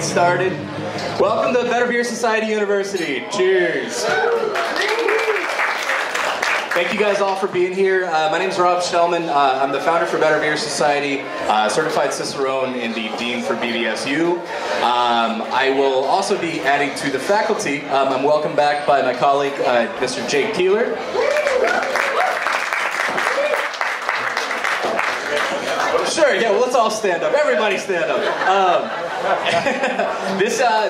Started. Welcome to Better Beer Society University. Cheers. Thank you guys all for being here. My name is Shellman. I'm the founder for Better Beer Society, certified Cicerone, and the dean for BBSU. I will also be adding to the faculty. I'm welcomed back by my colleague, Mr. Jake Keeler. Sure, yeah, well, let's all stand up. Everybody stand up.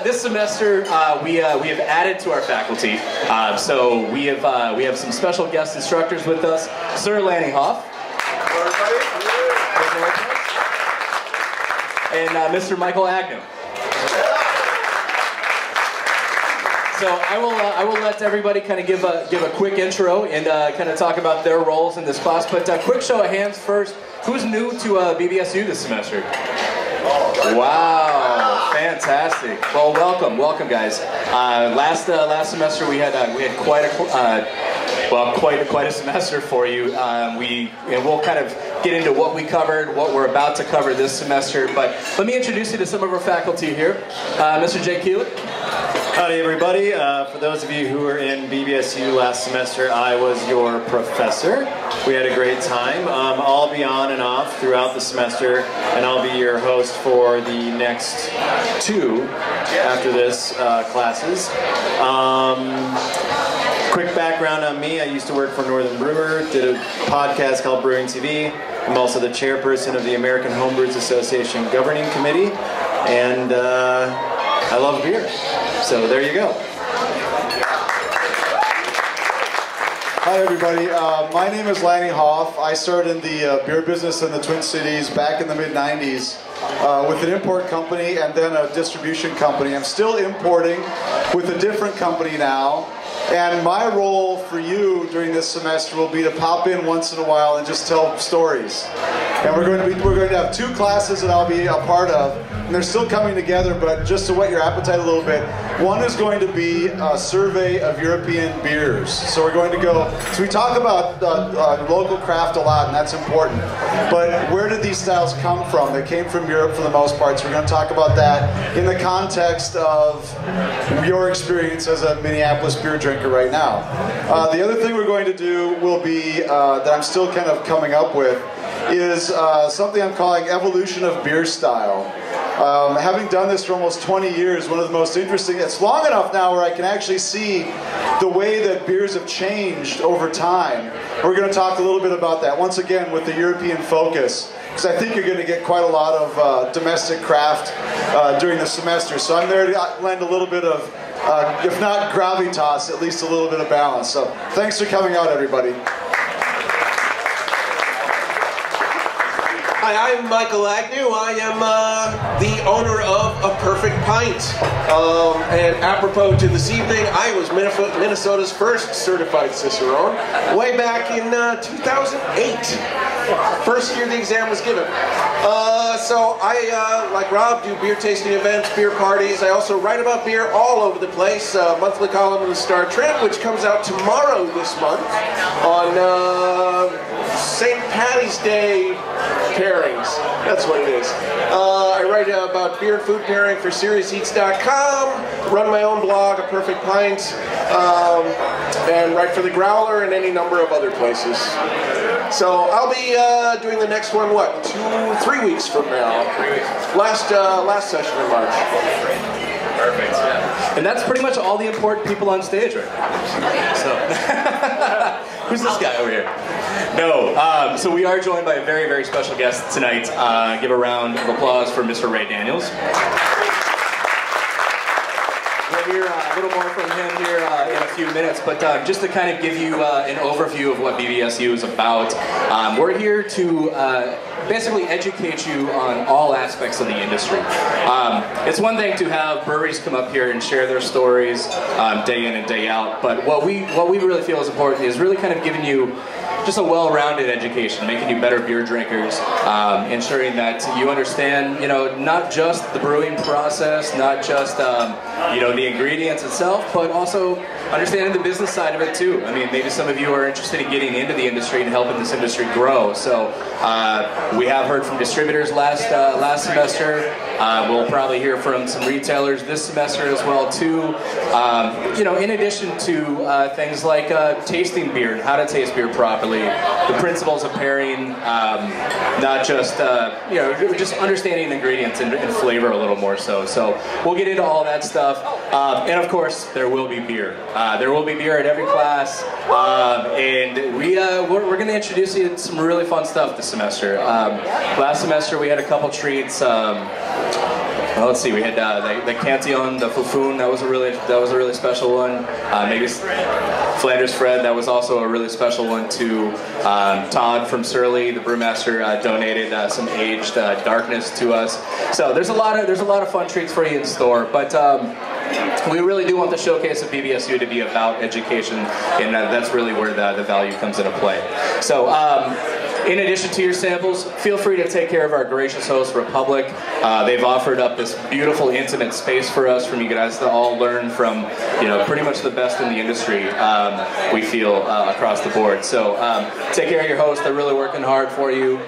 This semester, we have added to our faculty. So we have some special guest instructors with us. Sir Lanny Hoff. And Mr. Michael Agnew. So I will let everybody kind of give a quick intro and kind of talk about their roles in this class. But quick show of hands first. Who's new to BBSU this semester? Wow, fantastic. Well, welcome, guys. Last semester we had quite a semester for you. We'll kind of get into what we covered, what we're about to cover this semester. But let me introduce you to some of our faculty here. Mr. Jake Keeler. Howdy, everybody. For those of you who were in BBSU last semester, I was your professor. We had a great time. I'll be on and off throughout the semester, and I'll be your host for the next two after this classes. Quick background on me. I used to work for Northern Brewer, did a podcast called Brewing TV. I'm also the chairperson of the American Homebrewers Association Governing Committee, and I love beer. So there you go. Hi everybody, my name is Lanny Hoff. I started in the beer business in the Twin Cities back in the mid-90s with an import company and then a distribution company. I'm still importing with a different company now. And my role for you during this semester will be to pop in once in a while and just tell stories. And we're going to have two classes that I'll be a part of, and they're still coming together, but just to whet your appetite a little bit, one is going to be a survey of European beers. So we're going to go, so we talk about local craft a lot, and that's important, but where did these styles come from? They came from Europe for the most part, so we're going to talk about that in the context of your experience as a Minneapolis beer drinker right now. The other thing we're going to do will be, that I'm still kind of coming up with, is something I'm calling evolution of beer style. Having done this for almost 20 years, one of the most interesting, it's long enough now where I can actually see the way that beers have changed over time. We're going to talk a little bit about that, once again with the European focus, because I think you're going to get quite a lot of domestic craft during the semester. So I'm there to lend a little bit of, if not gravitas, at least a little bit of balance. So thanks for coming out, everybody. Hi, I'm Michael Agnew. I am the owner of A Perfect Pint. And apropos to this evening, I was Minnesota's first certified Cicerone way back in 2008. First year the exam was given. So I, like Rob, do beer tasting events, beer parties. I also write about beer all over the place. Monthly column in the Star Trib, which comes out tomorrow this month on St. Patty's Day pairings. That's what it is. I write about beer and food pairing for SeriousEats.com, run my own blog, A Perfect Pint, and write for The Growler and any number of other places. So I'll be doing the next one, what, 3 weeks from now? Last session in March. Perfect, yeah. And that's pretty much all the important people on stage right now. So, Who's this guy over here? No. So we are joined by a very, very special guest tonight. Give a round of applause for Mr. Ray Daniels. We'll hear a little more from him here in a few minutes, but just to kind of give you an overview of what BBSU is about, we're here to basically educate you on all aspects of the industry. It's one thing to have breweries come up here and share their stories day in and day out, but what we really feel is important is really kind of giving you just a well-rounded education, making you better beer drinkers, ensuring that you understand, not just the brewing process, not just, the ingredients itself, but also understanding the business side of it too. I mean, maybe some of you are interested in getting into the industry and helping this industry grow. So we have heard from distributors last semester. We'll probably hear from some retailers this semester as well too. In addition to things like tasting beer and how to taste beer properly, the principles of pairing, not just just understanding ingredients and flavor a little more so. So we'll get into all that stuff, and of course there will be beer. There will be beer at every class, and we're going to introduce you to some really fun stuff this semester. Last semester we had a couple treats. Well, let's see. We had the Cantillon, the Foufoune. That was a really special one. Maybe Flanders Fred. That was also a really special one too. Todd from Surly, the brewmaster, donated some aged darkness to us. So there's a lot of fun treats for you in store. But we really do want the showcase of BBSU to be about education, and that's really where the value comes into play. So. In addition to your samples, feel free to take care of our gracious host, Republic. They've offered up this beautiful, intimate space for us, from you guys to all learn from, pretty much the best in the industry. We feel across the board. So take care of your host. They're really working hard for you.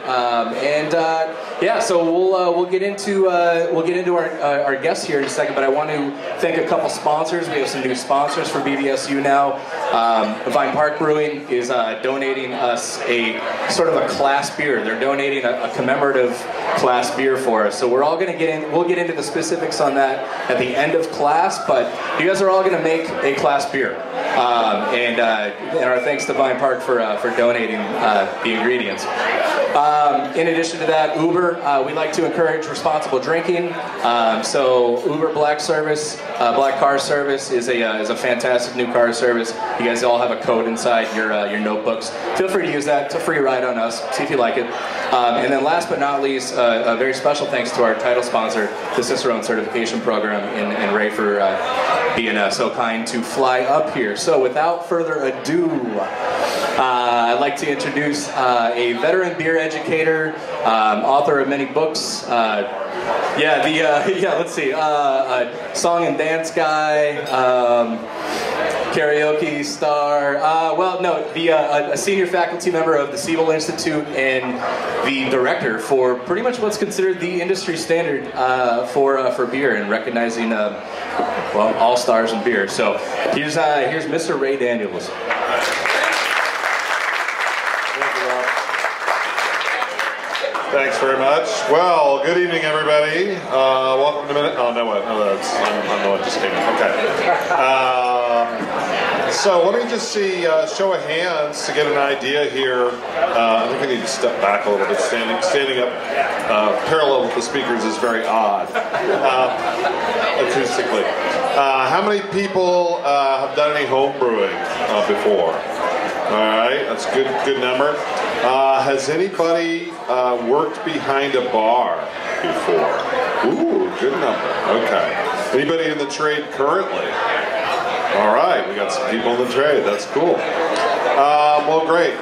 So we'll get into our guests here in a second. But I want to thank a couple sponsors. We have some new sponsors for BBSU now. Vine Park Brewing is donating us a sort of a class beer. They're donating a commemorative class beer for us. So we're all going to we'll get into the specifics on that at the end of class, but you guys are all going to make a class beer. And our thanks to Vine Park for donating the ingredients. In addition to that, Uber, we like to encourage responsible drinking. So Uber Black Car Service is a fantastic new car service. You guys all have a code inside your notebooks. Feel free to use that. It's a free ride on us. See if you like it. And then last but not least, a very special thanks to our title sponsor, the Cicerone Certification Program, and Ray for being so kind to fly up here. So without further ado, I'd like to introduce a veteran beer educator, author of many books. Let's see, song and dance guy, karaoke star. A senior faculty member of the Siebel Institute and the director for pretty much what's considered the industry standard for beer and recognizing all stars in beer. So here's Mr. Ray Daniels. Thanks very much. Well, good evening, everybody. Welcome to I'm the one just came in. Okay. So let me just see, show of hands to get an idea here. I think I need to step back a little bit. Standing up parallel with the speakers is very odd, acoustically. How many people have done any home brewing before? All right, that's a good number. Has anybody worked behind a bar before? Ooh, good number. Okay. Anybody in the trade currently? All right, we got some people in the trade. That's cool. Well, great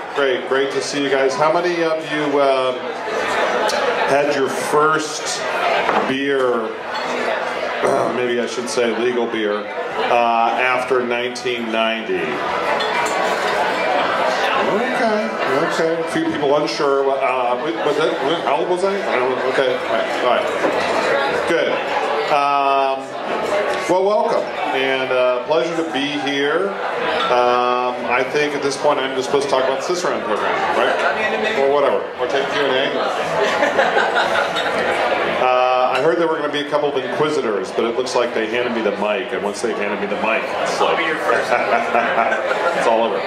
to see you guys. How many of you had your first beer, maybe I should say legal beer, after 1990? Okay. A few people unsure. How old was I? I don't know. Okay. All right. Good. Well, welcome, and pleasure to be here. I think at this point I'm just supposed to talk about the Cicerone program, right? Or whatever. Or take Q&A. I heard there were going to be a couple of inquisitors, but it looks like they handed me the mic, and once they handed me the mic, it's like, it's all over.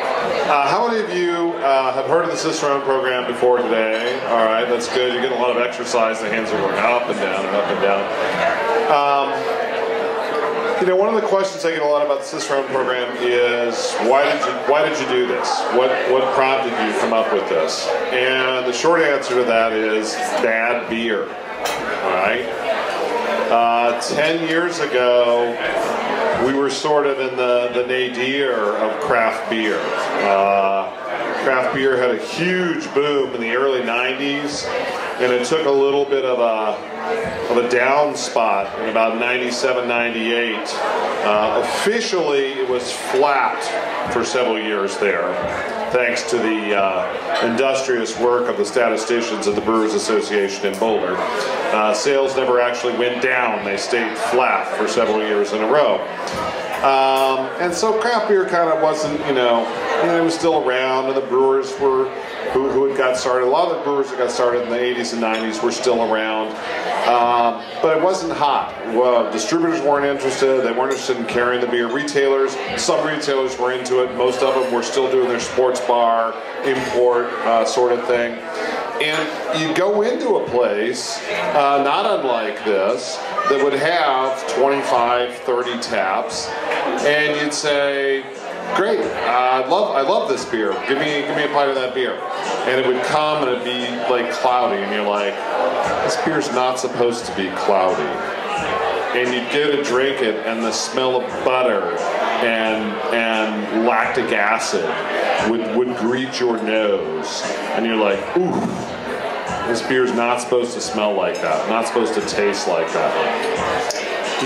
How many of you have heard of the Cicerone program before today? All right, that's good. You're getting a lot of exercise. The hands are going up and down and up and down. You know, one of the questions I get a lot about the Cicerone program is why did you do this? What prompted you to come up with this? And the short answer to that is bad beer. All right. 10 years ago, we were sort of in the nadir of craft beer. Craft beer had a huge boom in the early 90s, and it took a little bit of a down spot in about 97, 98. Officially, it was flat for several years there, thanks to the industrious work of the statisticians at the Brewers Association in Boulder. Sales never actually went down. They stayed flat for several years in a row. And so craft beer kind of wasn't, it was still around, and the brewers who had got started, a lot of the brewers that got started in the 80s and 90s were still around. But it wasn't hot. Well, distributors weren't interested. They weren't interested in carrying the beer. Retailers, some retailers were into it. Most of them were still doing their sports bar, import sort of thing. And you go into a place, not unlike this, that would have 25, 30 taps, and you'd say, great, I love this beer. Give me a pint of that beer. And it would come and it'd be like cloudy, and you're like, this beer's not supposed to be cloudy. And you'd get to drink it, and the smell of butter and lactic acid would greet your nose, and you're like, ooh, this beer's not supposed to smell like that, not supposed to taste like that.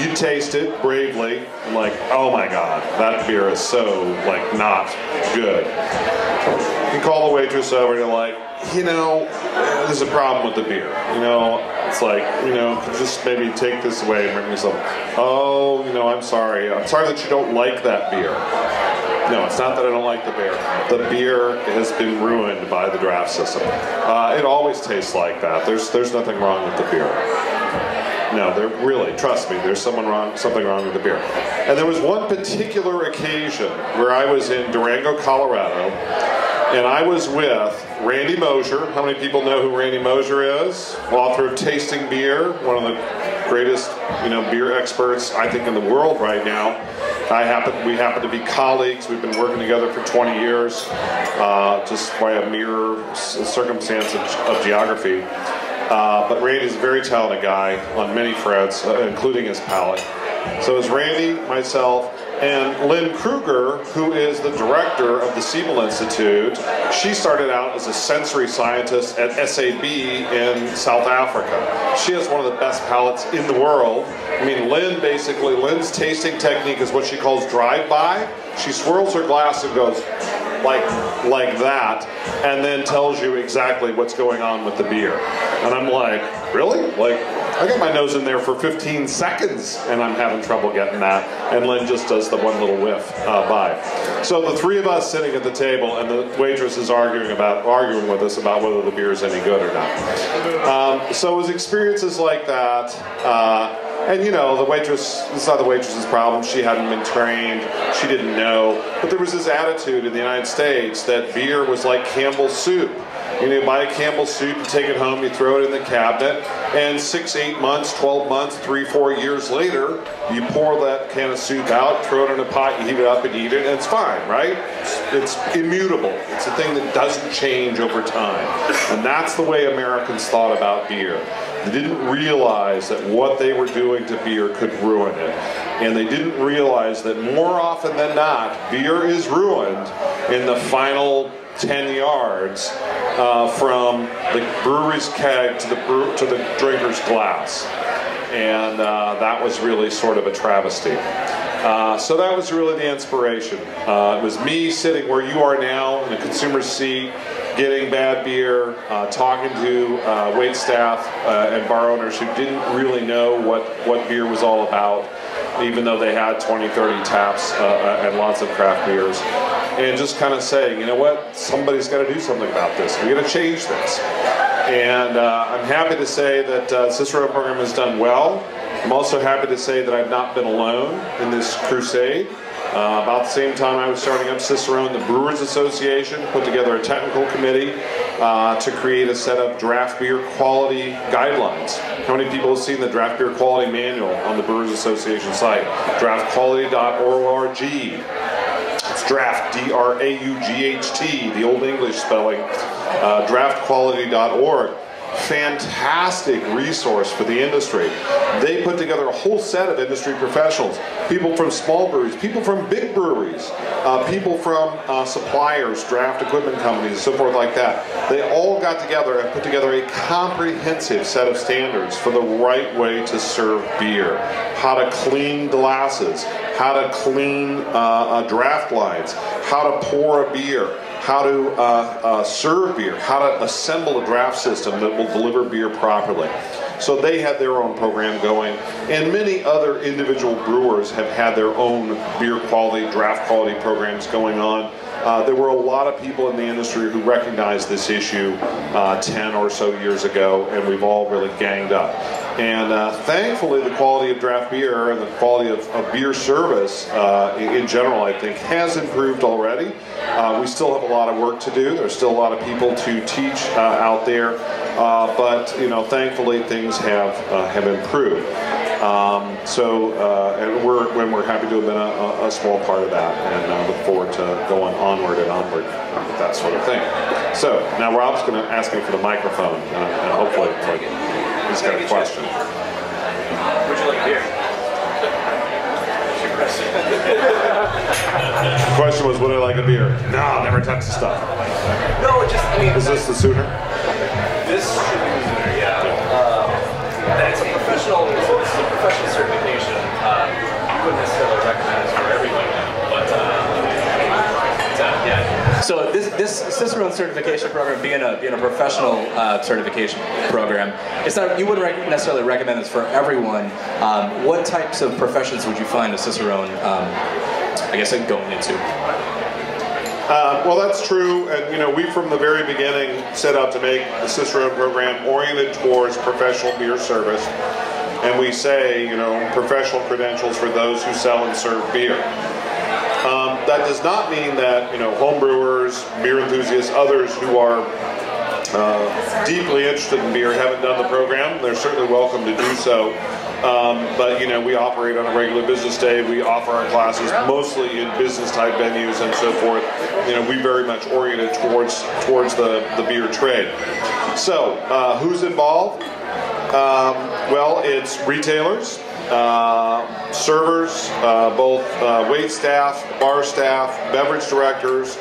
You taste it bravely, and like, oh my God, that beer is so, like, not good. You call the waitress over, and you're like, there's a problem with the beer. It's like, just maybe take this away and bring me some. Oh, I'm sorry. I'm sorry that you don't like that beer. No, it's not that I don't like the beer. The beer has been ruined by the draft system. It always tastes like that. There's nothing wrong with the beer. No, really, trust me, there's something wrong with the beer. And there was one particular occasion where I was in Durango, Colorado, and I was with Randy Mosier. How many people know who Randy Mosier is? Author of Tasting Beer, one of the greatest, beer experts, I think, in the world right now. We happen to be colleagues. We've been working together for 20 years, just by a mere circumstance of geography. But Randy's a very talented guy on many fronts, including his palate. So it's Randy, myself, and Lynn Kruger, who is the director of the Siebel Institute. She started out as a sensory scientist at SAB in South Africa. She has one of the best palates in the world. I mean, Lynn's tasting technique is what she calls drive-by. She swirls her glass and goes like that, and then tells you exactly what's going on with the beer. And I'm like, really? I got my nose in there for 15 seconds, and I'm having trouble getting that. And Lynn just does the one little whiff by. So the three of us sitting at the table, and the waitress is arguing with us about whether the beer is any good or not. So it was experiences like that. And the waitress, it's not the waitress's problem. She hadn't been trained. She didn't know. But there was this attitude in the United States that beer was like Campbell's soup. You buy a Campbell's soup, you take it home, you throw it in the cabinet, and 6, 8 months, 12 months, 3, 4 years later, you pour that can of soup out, throw it in a pot, you heat it up and eat it, and it's fine, right? It's immutable. It's a thing that doesn't change over time. And that's the way Americans thought about beer. They didn't realize that what they were doing to beer could ruin it. And they didn't realize that more often than not, beer is ruined in the final 10 yards from the brewery's keg to the drinker's glass. And that was really sort of a travesty. So that was really the inspiration. It was me sitting where you are now in the consumer's seat, getting bad beer, talking to wait staff and bar owners who didn't really know what beer was all about, even though they had 20, 30 taps and lots of craft beers. And just kind of saying, you know what, somebody's got to do something about this. We're going to change this. And I'm happy to say that Cicerone program has done well. I'm also happy to say that I've not been alone in this crusade. About the same time I was starting up Cicerone, the Brewers Association put together a technical committee to create a set of draft beer quality guidelines. How many people have seen the draft beer quality manual on the Brewers Association site? Draftquality.org. It's draft, D-R-A-U-G-H-T, the old English spelling, draftquality.org. Fantastic resource for the industry. They put together a whole set of industry professionals, people from small breweries, people from big breweries, people from suppliers, draft equipment companies, so forth like that. They all got together and put together a comprehensive set of standards for the right way to serve beer. How to clean glasses, how to clean draft lines, how to pour a beer, how to serve beer, how to assemble a draft system that will deliver beer properly. So they had their own program going, and many other individual brewers have had their own beer quality, draft quality programs going on. There were a lot of people in the industry who recognized this issue 10 or so years ago, and we've all really ganged up. And thankfully, the quality of draft beer and the quality of beer service in general, I think, has improved already. We still have a lot of work to do. There's still a lot of people to teach out there, but thankfully, things have improved. And we're happy to have been a small part of that, and look forward to going onward and onward with that sort of thing. So now Rob's going to ask me for the microphone, and hopefully he's got a question. Would you like beer? The question was, would I like a beer? No, never touch the stuff. No, Is this the Sooner? This should be the Sooner, yeah. And it's a professional certification. You wouldn't necessarily recommend this for everyone, but yeah. So this Cicerone Certification Program, being a professional certification program, it's not, you wouldn't necessarily recommend this for everyone. What types of professions would you find a Cicerone, I guess, going into? Well, that's true, and we from the very beginning set out to make the Cicerone program oriented towards professional beer service, and we say, professional credentials for those who sell and serve beer. That does not mean that home brewers, beer enthusiasts, others who are deeply interested in beer haven't done the program. They're certainly welcome to do so. But we operate on a regular business day. We offer our classes mostly in business-type venues and so forth. We very much oriented towards the beer trade. So, who's involved? Well, it's retailers, servers, both wait staff, bar staff, beverage directors,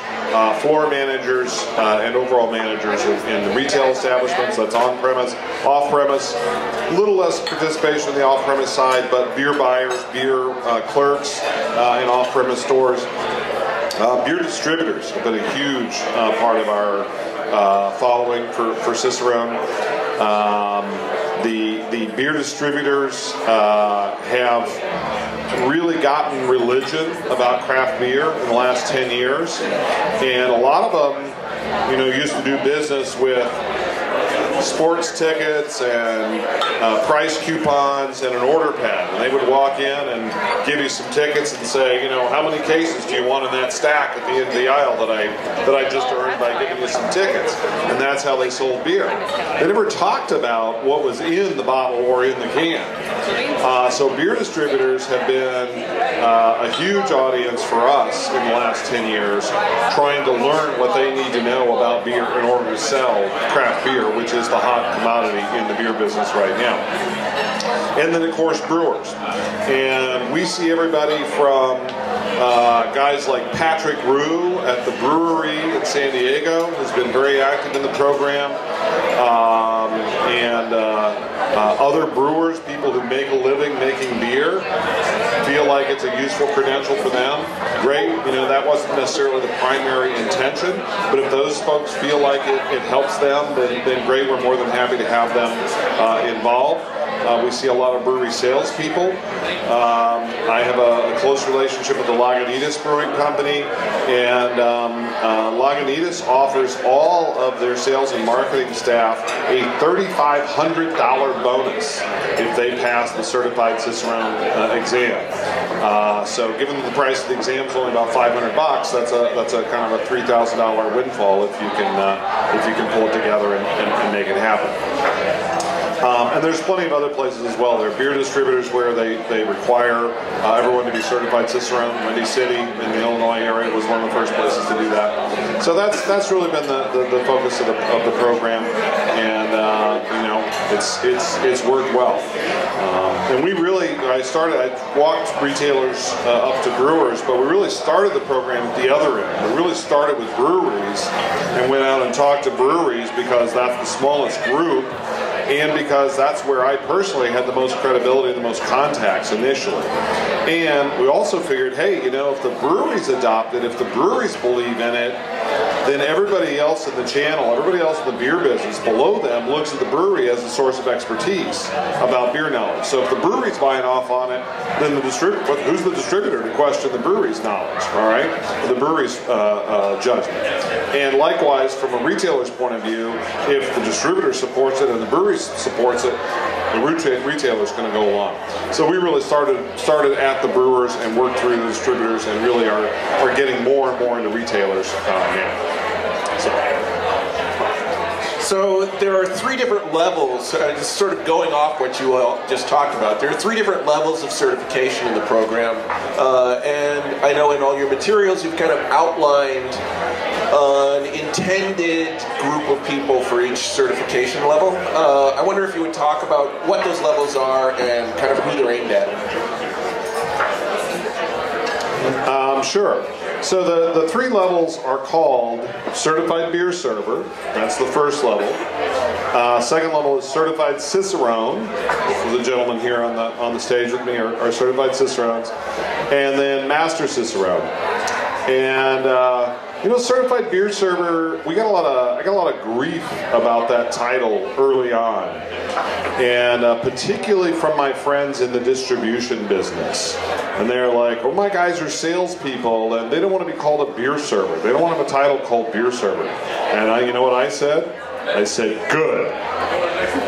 floor managers, and overall managers in the retail establishments. That's on-premise, off-premise. A little less participation in the off-premise side, but beer buyers, beer clerks in off-premise stores. Beer distributors have been a huge part of our following for Cicerone. The beer distributors have really gotten religion about craft beer in the last 10 years, and a lot of them, used to do business with sports tickets and price coupons and an order pad, and they would walk in and give you some tickets and say, how many cases do you want in that stack at the end of the aisle that I just earned by giving you some tickets? And that's how they sold beer. They never talked about what was in the bottle or in the can. So beer distributors have been a huge audience for us in the last 10 years, trying to learn what they need to know about beer in order to sell craft beer, which is the hot commodity in the beer business right now. And then, of course, brewers. And we see everybody from guys like Patrick Rue at the brewery in San Diego, who's been very active in the program, and other brewers, people who make a living making beer, feel like it's a useful credential for them. Great, that wasn't necessarily the primary intention, but if those folks feel like it helps them, then great, we're more than happy to have them involved. We see a lot of brewery salespeople. I have a close relationship with the Lagunitas Brewing Company, and Lagunitas offers all of their sales and marketing staff a $3,500 bonus if they pass the Certified Cicerone exam. So given that the price of the exam is only about $500, that's a kind of a $3,000 windfall if you can pull it together and make it happen. And there's plenty of other places as well. There are beer distributors where they require everyone to be certified Cicerone. Windy City in the Illinois area was one of the first places to do that. So that's really been the focus of the program, and it's worked well. And I walked retailers up to brewers, but we really started the program at the other end. We really started with breweries and went out and talked to breweries because that's the smallest group, and because that's where I personally had the most credibility and the most contacts initially. And we also figured, hey, if the breweries adopt it, if the breweries believe in it, then everybody else in the channel, everybody else in the beer business below them looks at the brewery as a source of expertise about beer knowledge. So if the brewery's buying off on it, then who's the distributor to question the brewery's knowledge, all right? The brewery's judgment. And likewise, from a retailer's point of view, if the distributor supports it and the brewery supports it, the retailer's going to go along. So we really started at the brewers and worked through the distributors, and really are getting more and more into retailers now. So there are three different levels, just sort of going off what you all just talked about. There are three different levels of certification in the program, and I know in all your materials you've kind of outlined an intended group of people for each certification level. I wonder if you would talk about what those levels are and kind of who they're aimed at. Sure. So the three levels are called Certified Beer Server. That's the first level. Second level is Certified Cicerone. The gentlemen here on the stage with me are Certified Cicerones. And then Master Cicerone. And Certified Beer Server, I got a lot of grief about that title early on, and particularly from my friends in the distribution business. And they're like, "Oh, my guys are salespeople, and they don't want to be called a beer server. They don't want to have a title called beer server." And you know what I said? I said, "Good.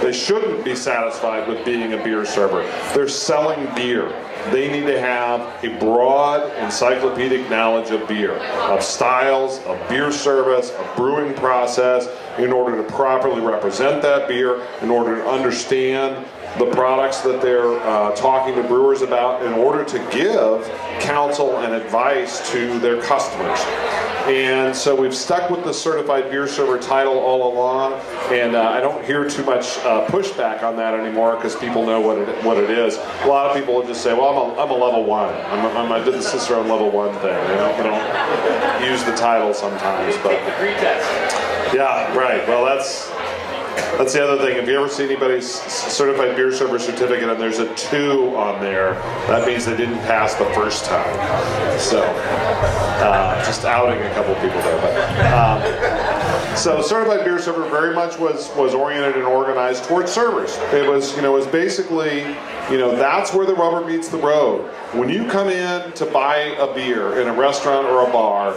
They shouldn't be satisfied with being a beer server. They're selling beer. They need to have a broad encyclopedic knowledge of beer, of styles, of beer service, of brewing process, in order to properly represent that beer, in order to understand the products that they're talking to brewers about, in order to give counsel and advice to their customers." And so we've stuck with the Certified Beer Server title all along, and I don't hear too much pushback on that anymore because people know what it is. A lot of people will just say, "Well, I'm a level 1. I did the Cicerone level 1 thing." We don't use the title sometimes, but yeah, right. Well, that's the other thing. If you ever see anybody's Certified Beer Server certificate and there's a 2 on there, that means they didn't pass the first time. So, just outing a couple people there. But, so Certified Beer Server very much was oriented and organized towards servers. It was basically, that's where the rubber meets the road. When you come in to buy a beer in a restaurant or a bar,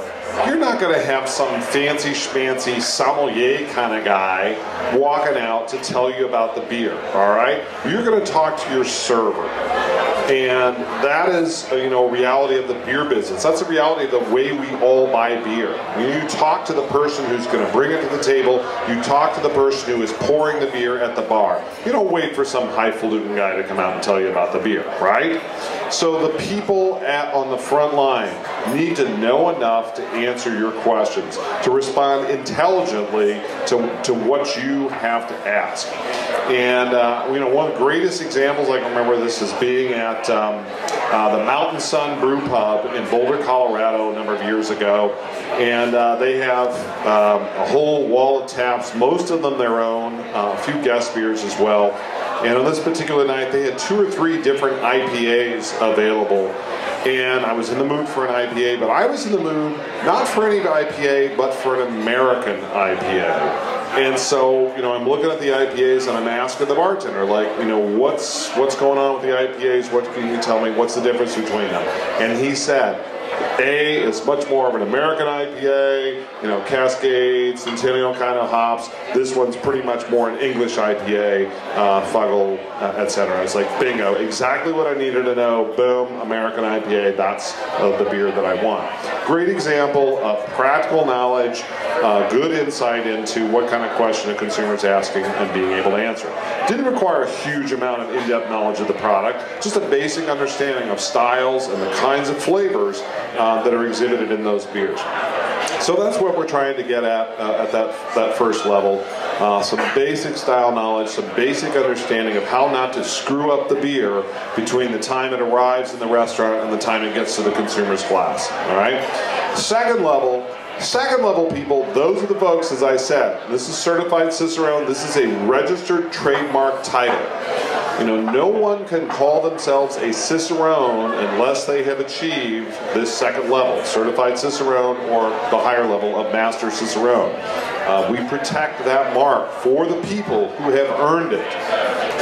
you're not going to have some fancy schmancy sommelier kind of guy walking out to tell you about the beer, all right? You're going to talk to your server. And that is, a reality of the beer business. That's a reality of the way we all buy beer. When you talk to the person who's going to bring it to the table, you talk to the person who is pouring the beer at the bar. You don't wait for some highfalutin guy to come out and tell you about the beer, right? So the people on the front line need to know enough to answer your questions, to respond intelligently to what you have to ask. And one of the greatest examples I can remember this as being at the Mountain Sun Brew Pub in Boulder, Colorado, a number of years ago. And they have a whole wall of taps, most of them their own, a few guest beers as well. And on this particular night, they had 2 or 3 different IPAs available. And I was in the mood for an IPA, but I was in the mood not for any IPA, but for an American IPA. And so, I'm looking at the IPAs and I'm asking the bartender, what's going on with the IPAs? What can you tell me? What's the difference between them? And he said, A is much more of an American IPA, you know, Cascade, Centennial kind of hops. This one's pretty much more an English IPA, Fuggle, etc. It's like, bingo, exactly what I needed to know. Boom, American IPA, that's the beer that I want. Great example of practical knowledge, good insight into what kind of question a consumer is asking and being able to answer. Didn't require a huge amount of in-depth knowledge of the product, just a basic understanding of styles and the kinds of flavors that are exhibited in those beers. So that's what we're trying to get at that first level. Some basic style knowledge, some basic understanding of how not to screw up the beer between the time it arrives in the restaurant and the time it gets to the consumer's glass. All right. Second level people, those are the folks, as I said, this is certified Cicerone, this is a registered trademark title. You know, no one can call themselves a Cicerone unless they have achieved this second level, certified Cicerone or the higher level of Master Cicerone. We protect that mark for the people who have earned it.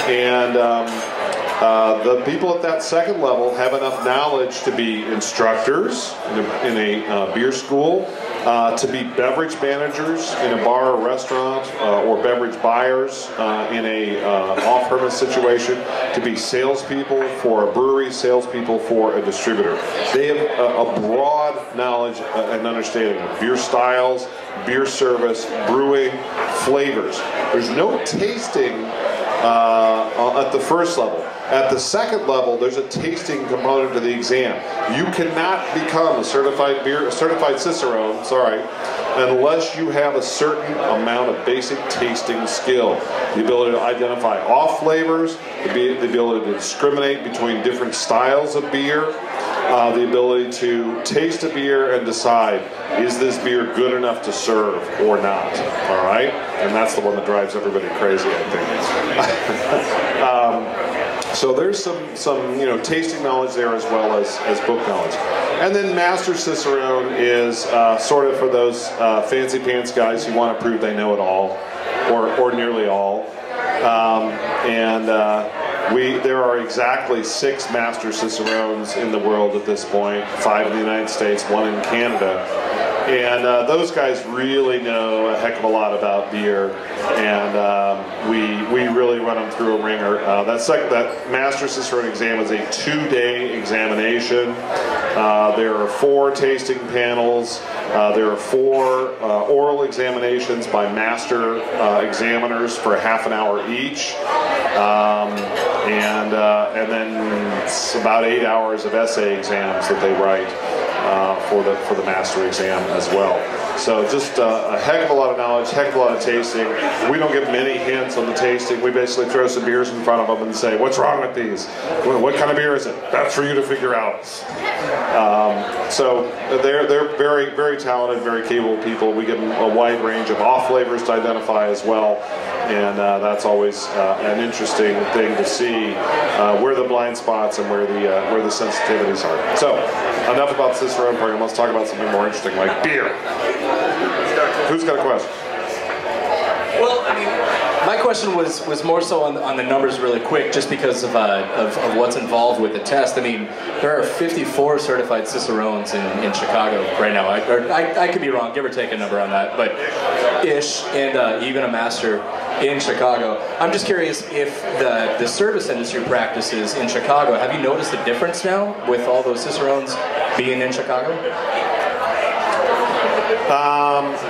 And the people at that second level have enough knowledge to be instructors in a beer school, to be beverage managers in a bar or restaurant, or beverage buyers in a off-premise situation, to be salespeople for a brewery, salespeople for a distributor. They have a broad knowledge and understanding of beer styles, beer service, brewing, flavors. There's no tasting at the first level. At the second level, there's a tasting component to the exam. You cannot become a certified Cicerone, unless you have a certain amount of basic tasting skill. The ability to identify off flavors, the ability to discriminate between different styles of beer, the ability to taste a beer and decide, is this beer good enough to serve or not? All right? And that's the one that drives everybody crazy, I think. So there's some you know, tasting knowledge there as well as book knowledge. And then Master Cicerone is sort of for those fancy pants guys who want to prove they know it all, or nearly all. There are exactly 6 Master Cicerones in the world at this point, 5 in the United States, 1 in Canada. And those guys really know a heck of a lot about beer, and we really run them through a ringer. That Master Cicerone exam is a 2-day examination. There are 4 tasting panels. There are 4 oral examinations by master examiners for half an hour each, and then it's about 8 hours of essay exams that they write for the master exam as well. So just a heck of a lot of knowledge, heck of a lot of tasting. We don't give them any hints on the tasting. We basically throw some beers in front of them and say, what's wrong with these? What kind of beer is it? That's for you to figure out. So they're very, very talented, very capable people. We give them a wide range of off flavors to identify as well. And that's always an interesting thing to see where the blind spots and where the sensitivities are. So enough about the Cicerone program. Let's talk about something more interesting like beer. Who's got a question? Well, I mean, my question was more so on the numbers really quick, just because of what's involved with the test. I mean, there are 54 certified Cicerones in Chicago right now. I could be wrong, give or take a number on that, but ish, and even a master in Chicago. I'm just curious if the service industry practices in Chicago, have you noticed a difference now with all those Cicerones being in Chicago?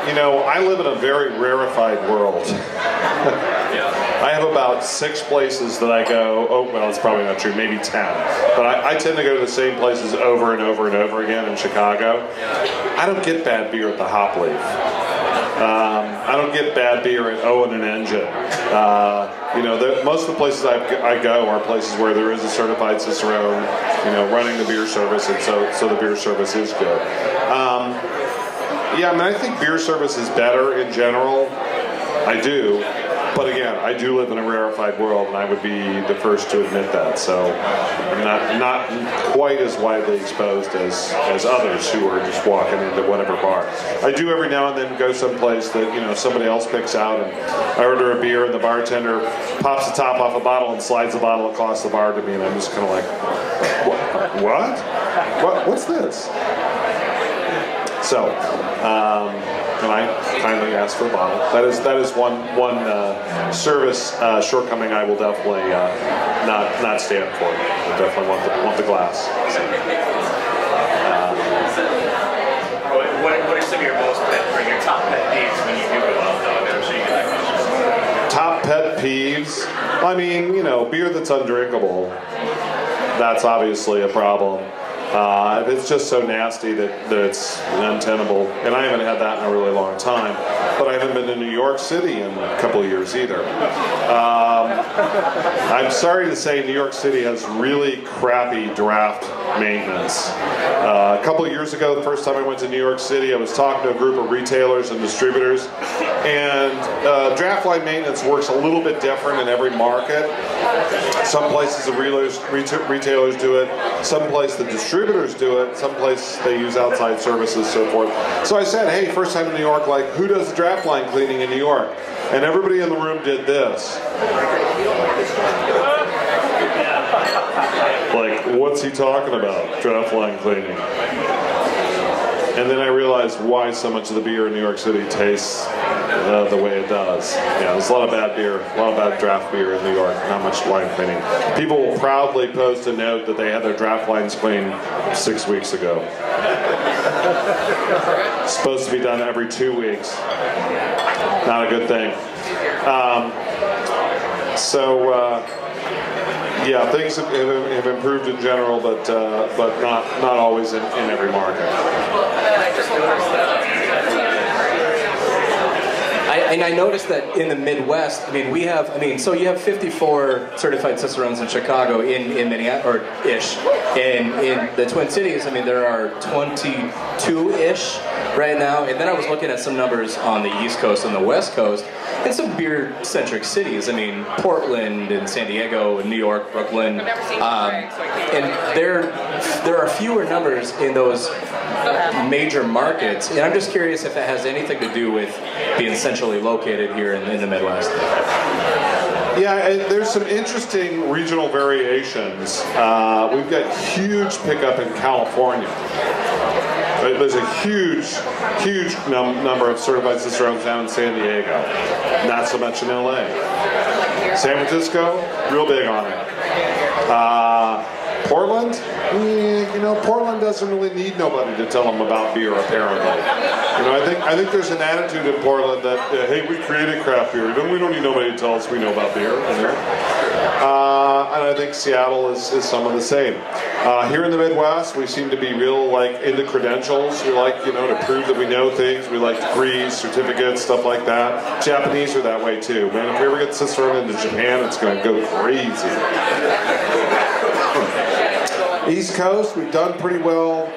You know, I live in a very rarefied world. I have about 6 places that I go, oh, well, it's probably not true, maybe 10. But I tend to go to the same places over and over and over again in Chicago. I don't get bad beer at the Hop Leaf. I don't get bad beer at Owen and Engine. You know, most of the places I go are places where there is a certified Cicerone, you know, running the beer service, and so the beer service is good. Yeah, I mean, I think beer service is better in general. I do. But again, I do live in a rarefied world, and I would be the first to admit that. So I'm not quite as widely exposed as others who are just walking into whatever bar. I do every now and then go someplace that, you know, somebody else picks out, and I order a beer, and the bartender pops the top off a bottle and slides the bottle across the bar to me, and I'm just kind of like, what? What's this? So, and I kindly asked for a bottle. That is one service shortcoming I will definitely not stand for. I definitely want the glass. So, what are some of your most your top pet peeves when you do go out though? I'm sure you can top pet peeves? I mean, beer that's undrinkable. That's obviously a problem. If it's just so nasty that it's untenable, and I haven't had that in a really long time, but I haven't been to New York City in a couple of years either. I'm sorry to say New York City has really crappy draft maintenance. A couple of years ago, the first time I went to New York City, I was talking to a group of retailers and distributors, and draft line maintenance works a little bit different in every market. Some places the retailers do it, some places the distributors do it, some places they use outside services, so forth. So I said, hey, first time in New York, like, who does the draft line cleaning in New York? And everybody in the room did this. Like, what's he talking about? Draft line cleaning. And then I realized why so much of the beer in New York City tastes the way it does. Yeah, there's a lot of bad beer, a lot of bad draft beer in New York, not much line cleaning. People will proudly post a note that they had their draft lines cleaned 6 weeks ago. It's supposed to be done every 2 weeks. Not a good thing. Yeah, things have improved in general, but not always in every market. I noticed that in the Midwest, so you have 54 certified Cicerones in Chicago, in Minneapolis, or ish. In the Twin Cities, there are 22-ish right now. And then I was looking at some numbers on the East Coast and the West Coast, and some beer-centric cities. Portland and San Diego and New York, Brooklyn. And there are fewer numbers in those major markets. And I'm just curious if that has anything to do with being centrally located here in the Midwest. Yeah, and there's some interesting regional variations. We've got huge pickup in California. There's a huge number of certified Cicerones down in San Diego. Not so much in LA. San Francisco, real big on it. Portland? Portland doesn't really need nobody to tell them about beer, apparently. I think there's an attitude in Portland that, hey, we created craft beer. We don't need nobody to tell us we know about beer. And I think Seattle is some of the same. Here in the Midwest, we seem to be real, into credentials. We like, to prove that we know things. We like degrees, certificates, stuff like that. Japanese are that way too. Man, if we ever get Cicerone into Japan, it's going to go crazy. East Coast, we've done pretty well.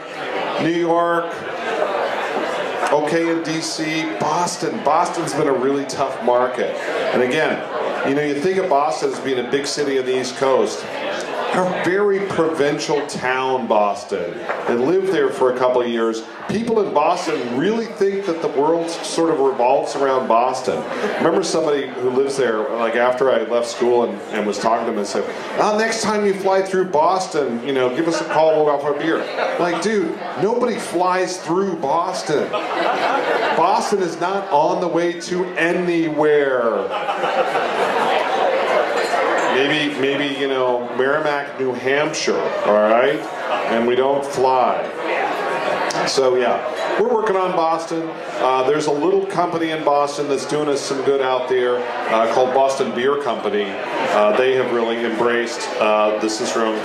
New York, okay in DC. Boston's been a really tough market. And again, you think of Boston as being a big city on the East Coast. They're a very provincial town, Boston. They lived there for a couple of years. People in Boston really think that the world sort of revolves around Boston. I remember somebody who lives there, after I left school and was talking to them and said, next time you fly through Boston, give us a call, we'll go out for a beer. Dude, nobody flies through Boston. Boston is not on the way to anywhere. Maybe Merrimack, New Hampshire, all right? And we don't fly. So yeah, we're working on Boston. There's a little company in Boston that's doing us some good out there called Boston Beer Company. They have really embraced the Cicerone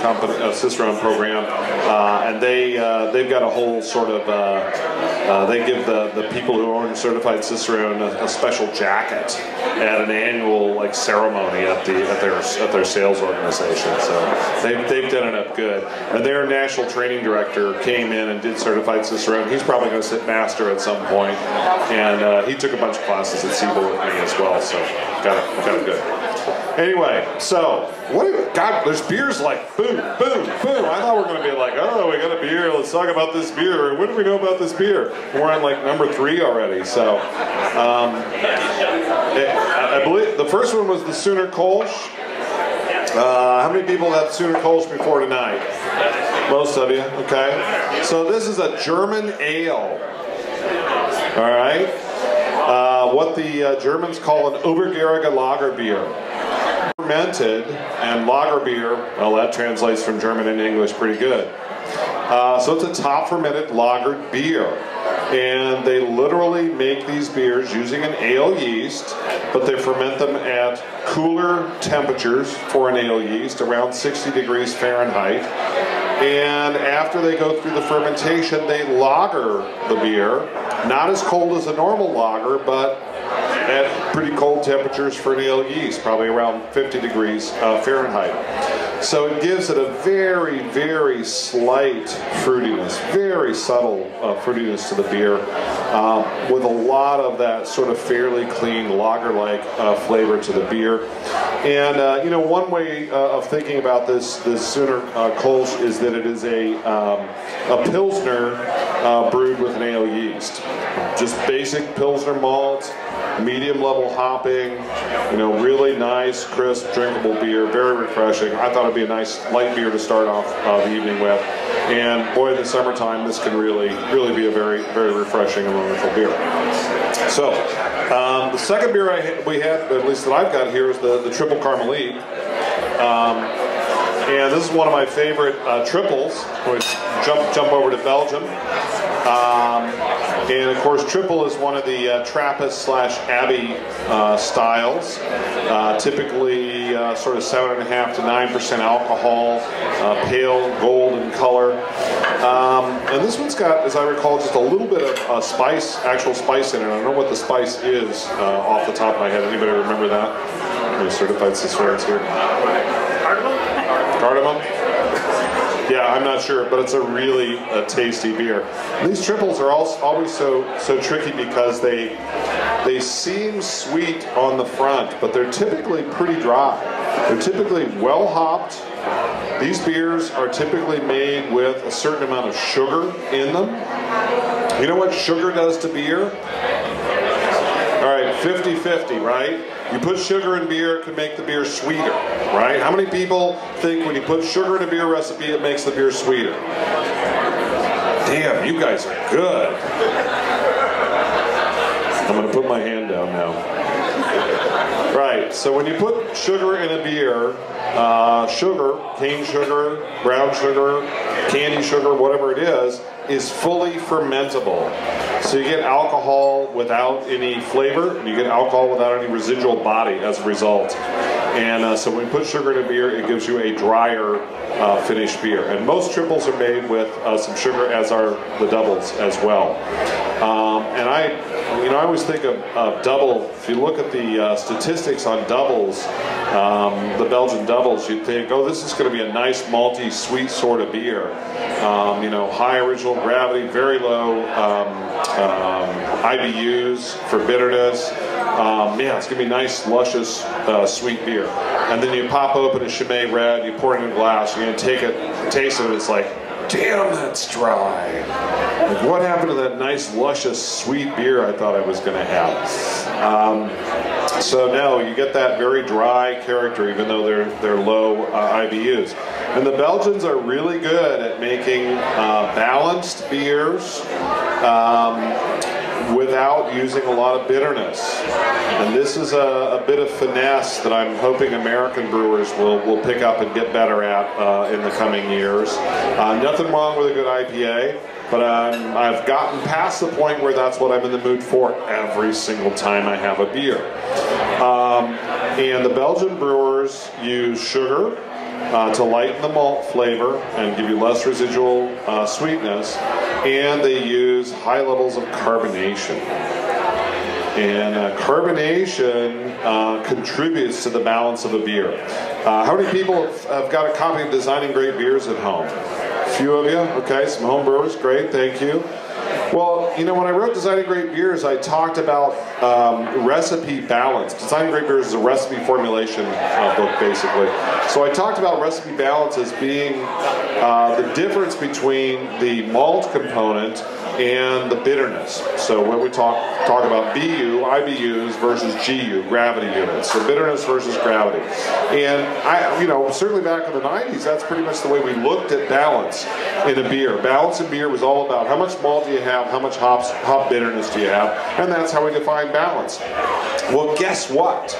program, and they've got a whole sort of they give the people who own certified Cicerone a special jacket at an annual ceremony at their sales organization. So they've done it up good. And their national training director came in and did certified Cicerone. He's probably going to sit master at some point, and he took a bunch of classes at Siebel with me as well. So got it good. Anyway, so God, there's beers like boom, boom, boom. I thought we were going to be like, oh, we got a beer. Let's talk about this beer. What do we know about this beer? We're on number 3 already. So I believe the first one was the Sooner Kolsch. How many people have Sooner Kolsch before tonight? Most of you. Okay. So this is a German ale. All right? What the Germans call an Obergärige lager beer. Fermented, and lager beer, well, that translates from German and English pretty good. So it's a top fermented lagered beer. And they literally make these beers using an ale yeast, but they ferment them at cooler temperatures for an ale yeast, around 60 degrees Fahrenheit. And after they go through the fermentation, they lager the beer, not as cold as a normal lager, but at pretty cold temperatures for an ale yeast, probably around 50 degrees Fahrenheit. So it gives it a very, very slight fruitiness, very subtle fruitiness to the beer, with a lot of that sort of fairly clean lager-like flavor to the beer. And you know, one way of thinking about this Sooner Kolsch is that it is a Pilsner brewed with an ale yeast. Just basic Pilsner malt, medium level hopping, you know, really nice, crisp, drinkable beer, very refreshing. I thought it'd be a nice light beer to start off the evening with. And boy, in the summertime, this can really be a very, very refreshing and wonderful beer. So, the second beer we had, at least that I've got here, is the Triple Carmelite. And this is one of my favorite triples. We jump over to Belgium. And of course, triple is one of the Trappist/Abbey styles. Typically sort of 7.5% to 9% alcohol, pale gold in color. And this one's got, as I recall, just a little bit of spice, actual spice in it. I don't know what the spice is off the top of my head. Anybody remember that? Any certified Cicerones here? Cardamom? Yeah, I'm not sure, but it's a really tasty beer. These triples are always so tricky because they seem sweet on the front, but they're typically pretty dry. They're typically well hopped. These beers are typically made with a certain amount of sugar in them. You know what sugar does to beer? All right, 50-50, right? You put sugar in beer, it can make the beer sweeter, right? How many people think when you put sugar in a beer recipe, it makes the beer sweeter? Damn, you guys are good. I'm going to put my hand down now. Right, so when you put sugar in a beer, sugar, cane sugar, brown sugar, candy sugar, whatever it is fully fermentable. So you get alcohol without any flavor, and you get alcohol without any residual body as a result. And so when you put sugar in a beer, it gives you a drier finished beer. And most triples are made with some sugar, as are the doubles as well. And I always think of double. If you look at the statistics on doubles, the Belgian doubles, you'd think, oh, this is going to be a nice malty, sweet sort of beer. High original gravity, very low IBUs for bitterness. Yeah, it's going to be nice, luscious, sweet beer. And then you pop open a Chimay Red, you pour it in a glass, you're going to take it, taste it, it's like, damn, that's dry. Like, what happened to that nice, luscious, sweet beer I thought I was going to have? So no, you get that very dry character, even though they're low IBUs. And the Belgians are really good at making balanced beers without using a lot of bitterness. And this is a bit of finesse that I'm hoping American brewers will pick up and get better at in the coming years. Nothing wrong with a good IPA, but I've gotten past the point where that's what I'm in the mood for every single time I have a beer. And the Belgian brewers use sugar to lighten the malt flavor and give you less residual sweetness, and they use high levels of carbonation. And carbonation contributes to the balance of a beer. How many people have got a copy of Designing Great Beers at home? A few of you? Okay, some home brewers, great, thank you. Well, you know, when I wrote Designing Great Beers, I talked about recipe balance. Designing Great Beers is a recipe formulation book, basically. So I talked about recipe balance as being the difference between the malt component and the bitterness. So when we talk about BU, IBUs versus GU, gravity units. So bitterness versus gravity. And certainly back in the 90s, that's pretty much the way we looked at balance in a beer. Balance in beer was all about how much malt do you have, how much hop bitterness do you have, and that's how we define balance. Well, guess what?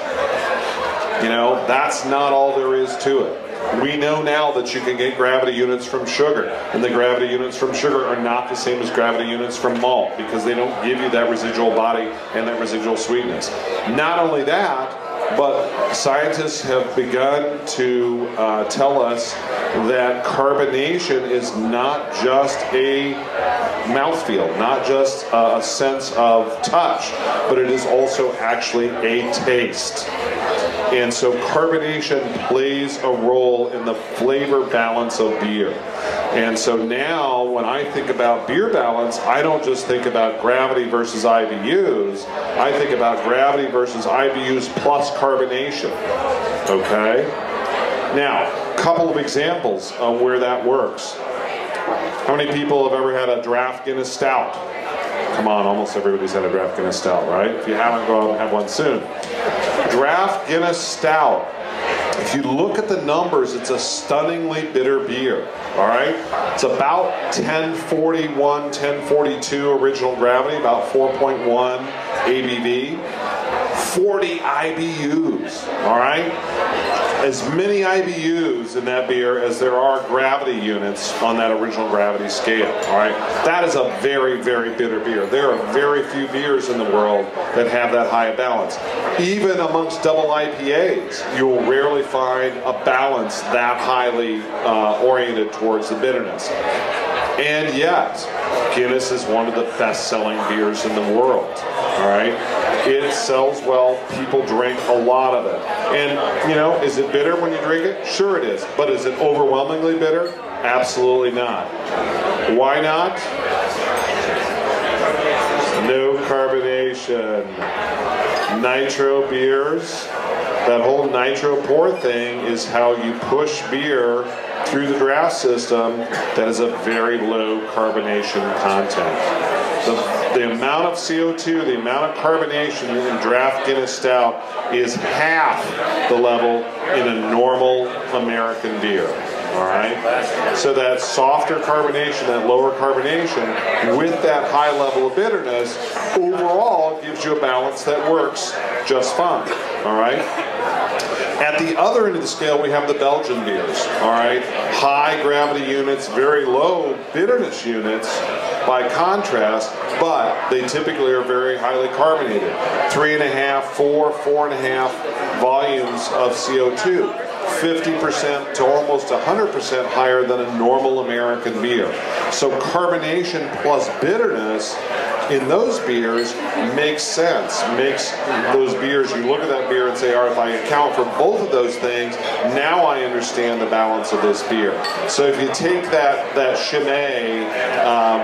That's not all there is to it. We know now that you can get gravity units from sugar, and the gravity units from sugar are not the same as gravity units from malt because they don't give you that residual body and that residual sweetness. Not only that, but scientists have begun to tell us that carbonation is not just a mouthfeel, not just a sense of touch, but it is also actually a taste. And so carbonation plays a role in the flavor balance of beer. And so now when I think about beer balance, I don't just think about gravity versus IBUs, I think about gravity versus IBUs plus carbonation. Okay? Now, a couple of examples of where that works. How many people have ever had a draft Guinness Stout? Come on, almost everybody's had a draft Guinness Stout, right? If you haven't, go out and have one soon. Draft Guinness Stout, if you look at the numbers, it's a stunningly bitter beer, all right? It's about 1041, 1042 original gravity, about 4.1 ABV, 40 IBUs, all right? As many IBUs in that beer as there are gravity units on that original gravity scale, all right? That is a very, very bitter beer. There are very few beers in the world that have that high a balance. Even amongst double IPAs, you will rarely find a balance that highly oriented towards the bitterness. And yet, Guinness is one of the best-selling beers in the world, all right? It sells well, people drink a lot of it. And, is it bitter when you drink it? Sure it is. But is it overwhelmingly bitter? Absolutely not. Why not? No carbonation. Nitro beers. That whole nitro pour thing is how you push beer through the draft system that is a very low carbonation content. The amount of CO2, the amount of carbonation in draft Guinness Stout is half the level in a normal American beer. All right? So that softer carbonation, that lower carbonation, with that high level of bitterness, overall gives you a balance that works just fine. All right? At the other end of the scale, we have the Belgian beers, all right? High gravity units, very low bitterness units by contrast, but they typically are very highly carbonated. 3.5, 4.5 volumes of CO2. 50% to almost 100% higher than a normal American beer. So carbonation plus bitterness in those beers makes sense. Makes those beers, you look at that beer and say, all right, if I account for both of those things, now I understand the balance of this beer. So if you take that Chimay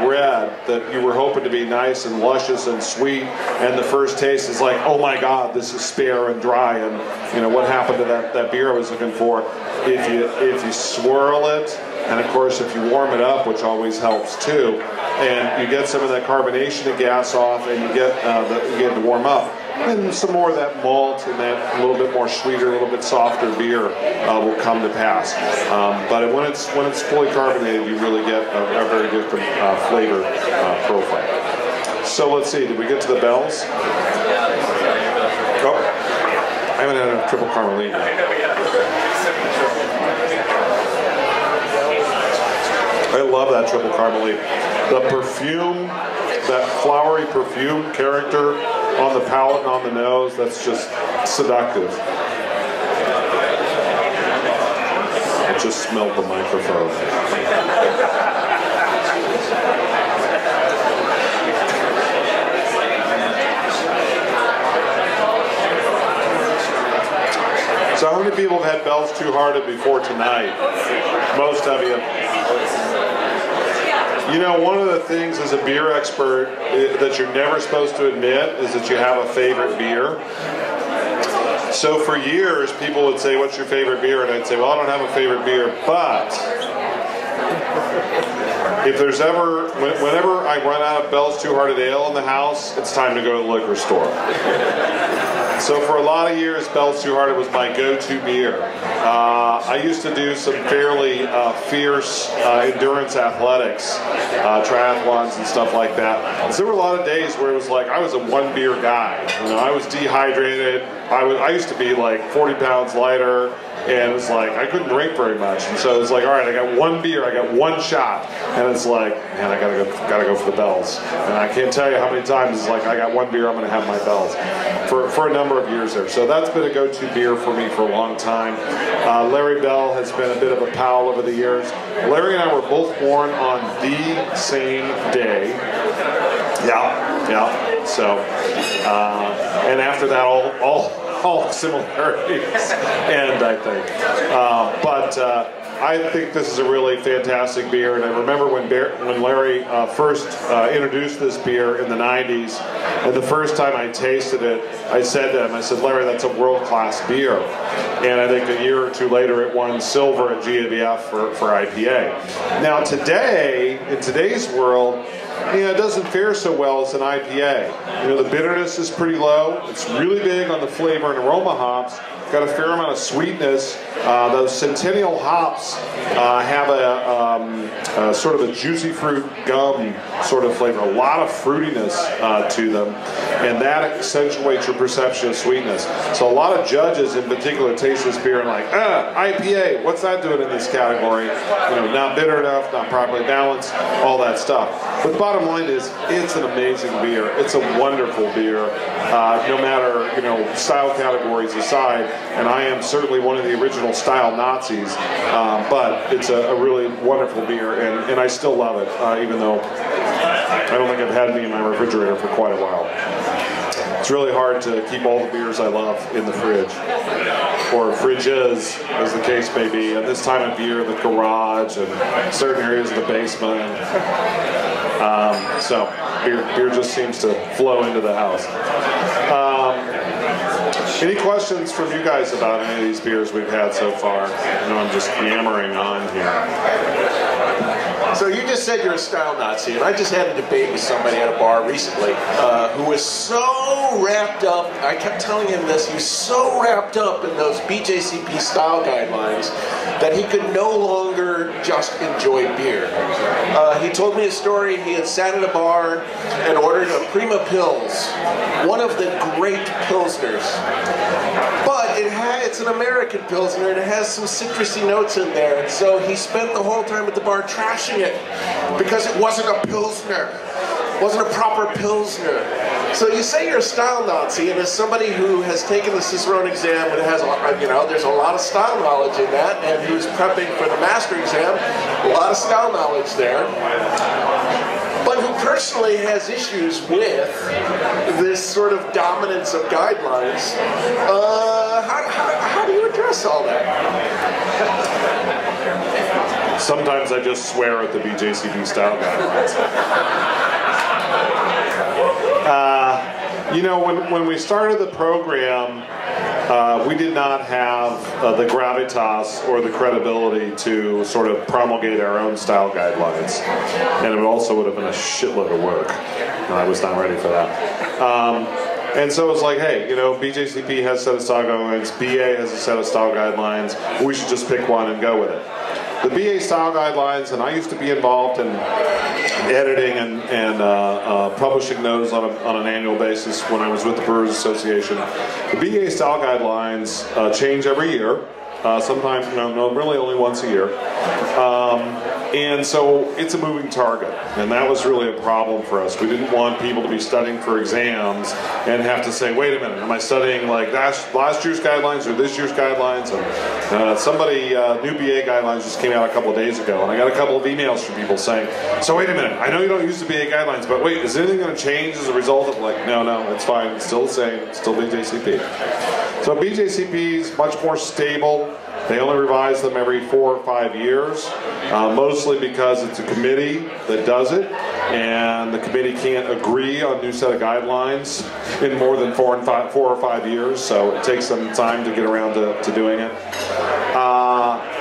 red that you were hoping to be nice and luscious and sweet, and the first taste is like, oh my God, this is spare and dry, and what happened to that beer I was looking for? If you swirl it, and of course if you warm it up, which always helps too, and you get some of that carbonation of gas off, and you get to warm up, and some more of that malt and that little bit more sweeter, a little bit softer beer will come to pass. But when it's fully carbonated, you really get a very good flavor profile. So let's see, did we get to the bells? Oh, I haven't had a triple Carmelite yet. I love that triple Carmelite. The perfume, that flowery perfume character on the palate and on the nose, that's just seductive. I just smelled the microphone. So how many people have had Bell's Two Hearted before tonight? Most of you. One of the things as a beer expert that you're never supposed to admit is that you have a favorite beer. So for years, people would say, what's your favorite beer? And I'd say, well, I don't have a favorite beer, but if there's ever, whenever I run out of Bell's Two Hearted Ale in the house, it's time to go to the liquor store. So for a lot of years, Bell's Two Hearted was my go-to beer. I used to do some fairly fierce endurance athletics, triathlons and stuff like that. And so there were a lot of days where it was like I was a one beer guy. You know, I was dehydrated. I used to be like 40 pounds lighter. And it was like, I couldn't drink very much. And so it was like, all right, I got one beer, I got one shot. And it's like, man, I gotta go for the Bells. And I can't tell you how many times it's like, I got one beer, I'm gonna have my Bells. For a number of years there. So that's been a go-to beer for me for a long time. Larry Bell has been a bit of a pal over the years. Larry and I were both born on the same day. Yeah. So, and after that, all similarities end, I think. But I think this is a really fantastic beer, and I remember when Larry first introduced this beer in the 90s, and the first time I tasted it, I said to him, I said, Larry, that's a world-class beer. And I think a year or two later it won silver at GABF for IPA. Now today, in today's world, it doesn't fare so well as an IPA. You know, the bitterness is pretty low. It's really big on the flavor and aroma hops. Got a fair amount of sweetness. Those Centennial hops have a sort of a juicy fruit gum sort of flavor. A lot of fruitiness to them, and that accentuates your perception of sweetness. So a lot of judges in particular taste this beer and like, IPA, what's that doing in this category? You know, not bitter enough, not properly balanced, all that stuff. But the bottom line is, it's an amazing beer. It's a wonderful beer, no matter, you know, style categories aside. And I am certainly one of the original style Nazis, but it's a really wonderful beer, and I still love it, even though I don't think I've had any in my refrigerator for quite a while. It's really hard to keep all the beers I love in the fridge, or fridges, as the case may be. At this time of year, the garage and certain areas of the basement. So beer just seems to flow into the house. Any questions from you guys about any of these beers we've had so far? I know I'm just yammering on here. So you just said you're a style Nazi, and I just had a debate with somebody at a bar recently who was so wrapped up, I kept telling him this, he was so wrapped up in those BJCP style guidelines that he could no longer just enjoy beer. He told me a story. He had sat at a bar and ordered a Prima Pils, one of the great Pilsners. But it's an American Pilsner, and it has some citrusy notes in there. And so he spent the whole time at the bar trashing it because it wasn't a Pilsner. It wasn't a proper Pilsner. So you say you're a style Nazi, and as somebody who has taken the Cicerone exam and has, you know, there's a lot of style knowledge in that, and who's prepping for the master exam, a lot of style knowledge there, but who personally has issues with this sort of dominance of guidelines, how do you address all that? Sometimes I just swear at the BJCP style guidelines. You know, when we started the program, we did not have the gravitas or the credibility to sort of promulgate our own style guidelines. And it also would have been a shitload of work. And I was not ready for that. And so it was like, hey, you know, BJCP has a set of style guidelines, BA has a set of style guidelines, we should just pick one and go with it. The BA style guidelines, and I used to be involved in editing and publishing those on an annual basis when I was with the Brewers Association. The BA style guidelines change every year. Sometimes, no, really only once a year. And so it's a moving target, and that was really a problem for us. We didn't want people to be studying for exams and have to say, wait a minute, am I studying like last year's guidelines or this year's guidelines? And new BA guidelines just came out a couple of days ago, and I got a couple of emails from people saying, so wait a minute, I know you don't use the BA guidelines, but wait, is anything going to change as a result of, like, no, it's fine, it's still the same, it's still BJCP. So BJCP is much more stable. They only revise them every 4 or 5 years, mostly because it's a committee that does it, and the committee can't agree on a new set of guidelines in more than 4 or 5 years, so it takes them time to get around to doing it.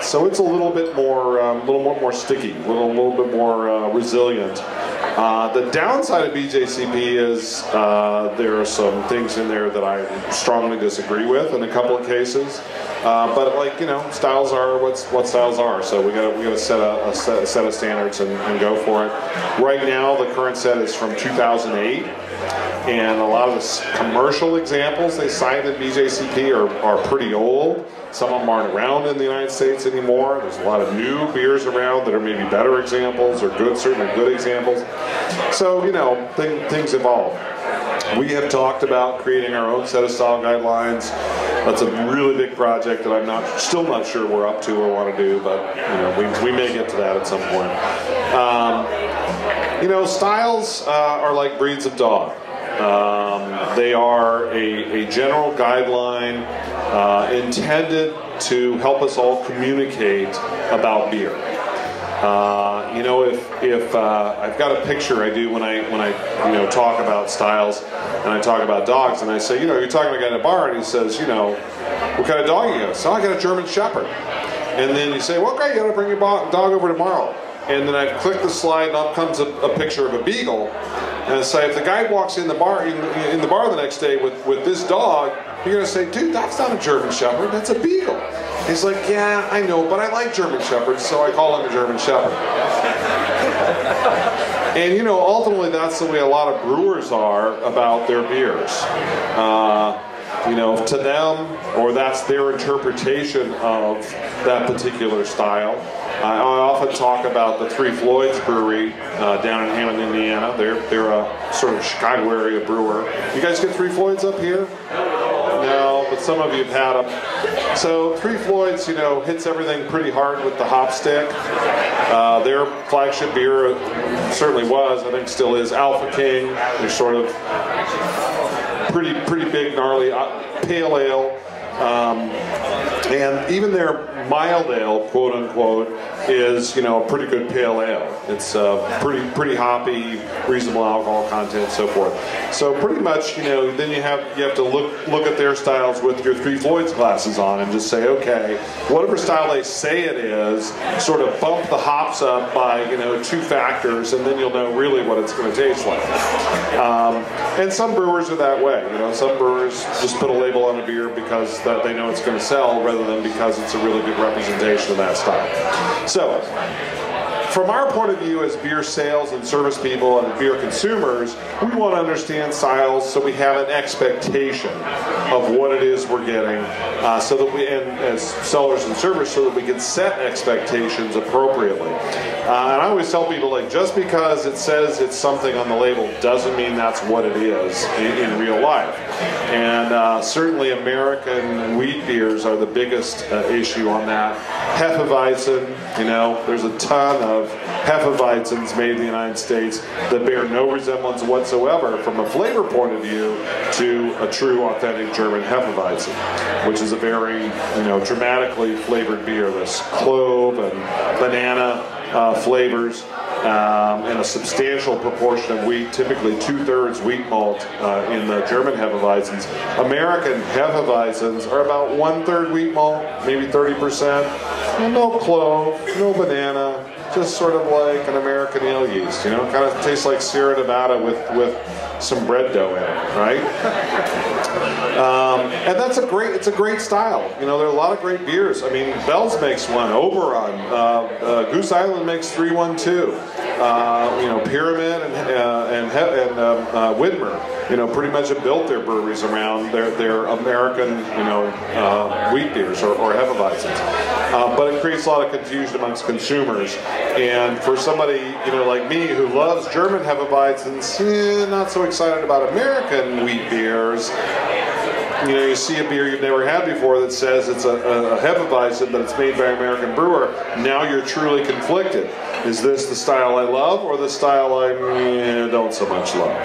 So it's a little bit more sticky, a little bit more resilient. The downside of BJCP is there are some things in there that I strongly disagree with in a couple of cases. But like, you know, styles are what styles are. So we gotta set a set of standards and go for it. Right now, the current set is from 2008. And a lot of the commercial examples they cite in BJCP are pretty old. Some of them aren't around in the United States anymore. There's a lot of new beers around that are maybe better examples or certainly good examples. So, you know, things evolve. We have talked about creating our own set of style guidelines. That's a really big project that I'm still not sure we're up to or want to do, but you know, we may get to that at some point. You know, styles are like breeds of dog. They are a general guideline intended to help us all communicate about beer. You know, if I've got a picture I do when I you know, talk about styles and I talk about dogs, and I say, you know, you're talking to a guy in a bar and he says, you know, what kind of dog you got? So I got a German Shepherd. And then you say, well, great, you got to bring your dog over tomorrow. And then I click the slide and up comes a picture of a beagle. And I say, if the guy walks in the bar the next day with this dog, you're going to say, dude, that's not a German Shepherd, that's a beagle. He's like, yeah, I know, but I like German Shepherds, so I call him a German Shepherd. And you know, ultimately that's the way a lot of brewers are about their beers. You know, to them, or that's their interpretation of that particular style. I often talk about the Three Floyds Brewery down in Hammond, Indiana. They're a sort of Chicago area brewer. You guys get Three Floyds up here? No, but some of you have had them. So Three Floyds, you know, hits everything pretty hard with the hop stick. Their flagship beer certainly was, I think still is, Alpha King. They're sort of pretty big, gnarly pale ale. And even their mild ale, quote unquote, is, you know, a pretty good pale ale. It's pretty hoppy, reasonable alcohol content, so forth. So pretty much, you know, then you have to look at their styles with your Three Floyds glasses on and just say, okay, whatever style they say it is, sort of bump the hops up by, you know, 2 factors, and then you'll know really what it's going to taste like. And some brewers are that way. You know, some brewers just put a label on a beer because they know it's going to sell, rather than because it's a really good representation of that style. So, from our point of view as beer sales and service people and beer consumers, we want to understand styles so we have an expectation of what it is we're getting, so that we, and as sellers and servers, so that we can set expectations appropriately. And I always tell people, like, just because it says it's something on the label doesn't mean that's what it is in real life. And certainly American wheat beers are the biggest issue on that. Hefeweizen, you know, there's a ton of Hefeweizens made in the United States that bear no resemblance whatsoever from a flavor point of view to a true authentic German Hefeweizen, which is a very, you know, dramatically flavored beer. There's clove and banana flavors, and a substantial proportion of wheat, typically 2/3 wheat malt in the German Hefeweizens. American Hefeweizens are about 1/3 wheat malt, maybe 30%. And no clove, no banana, just sort of like an American ale yeast. You know, it kind of tastes like Sierra Nevada with some bread dough in it, right? And it's a great style. You know, there are a lot of great beers. I mean, Bell's makes one, Oberon, Goose Island makes 312. You know, Pyramid and Widmer, you know, pretty much have built their breweries around their American, you know, wheat beers or Hefeweizens. But it creates a lot of confusion amongst consumers. And for somebody, you know, like me who loves German Hefeweizens, not so excited about American wheat beers. You know, you see a beer you've never had before that says it's a Hefeweizen, but it's made by an American brewer. Now you're truly conflicted. Is this the style I love, or the style I don't so much love?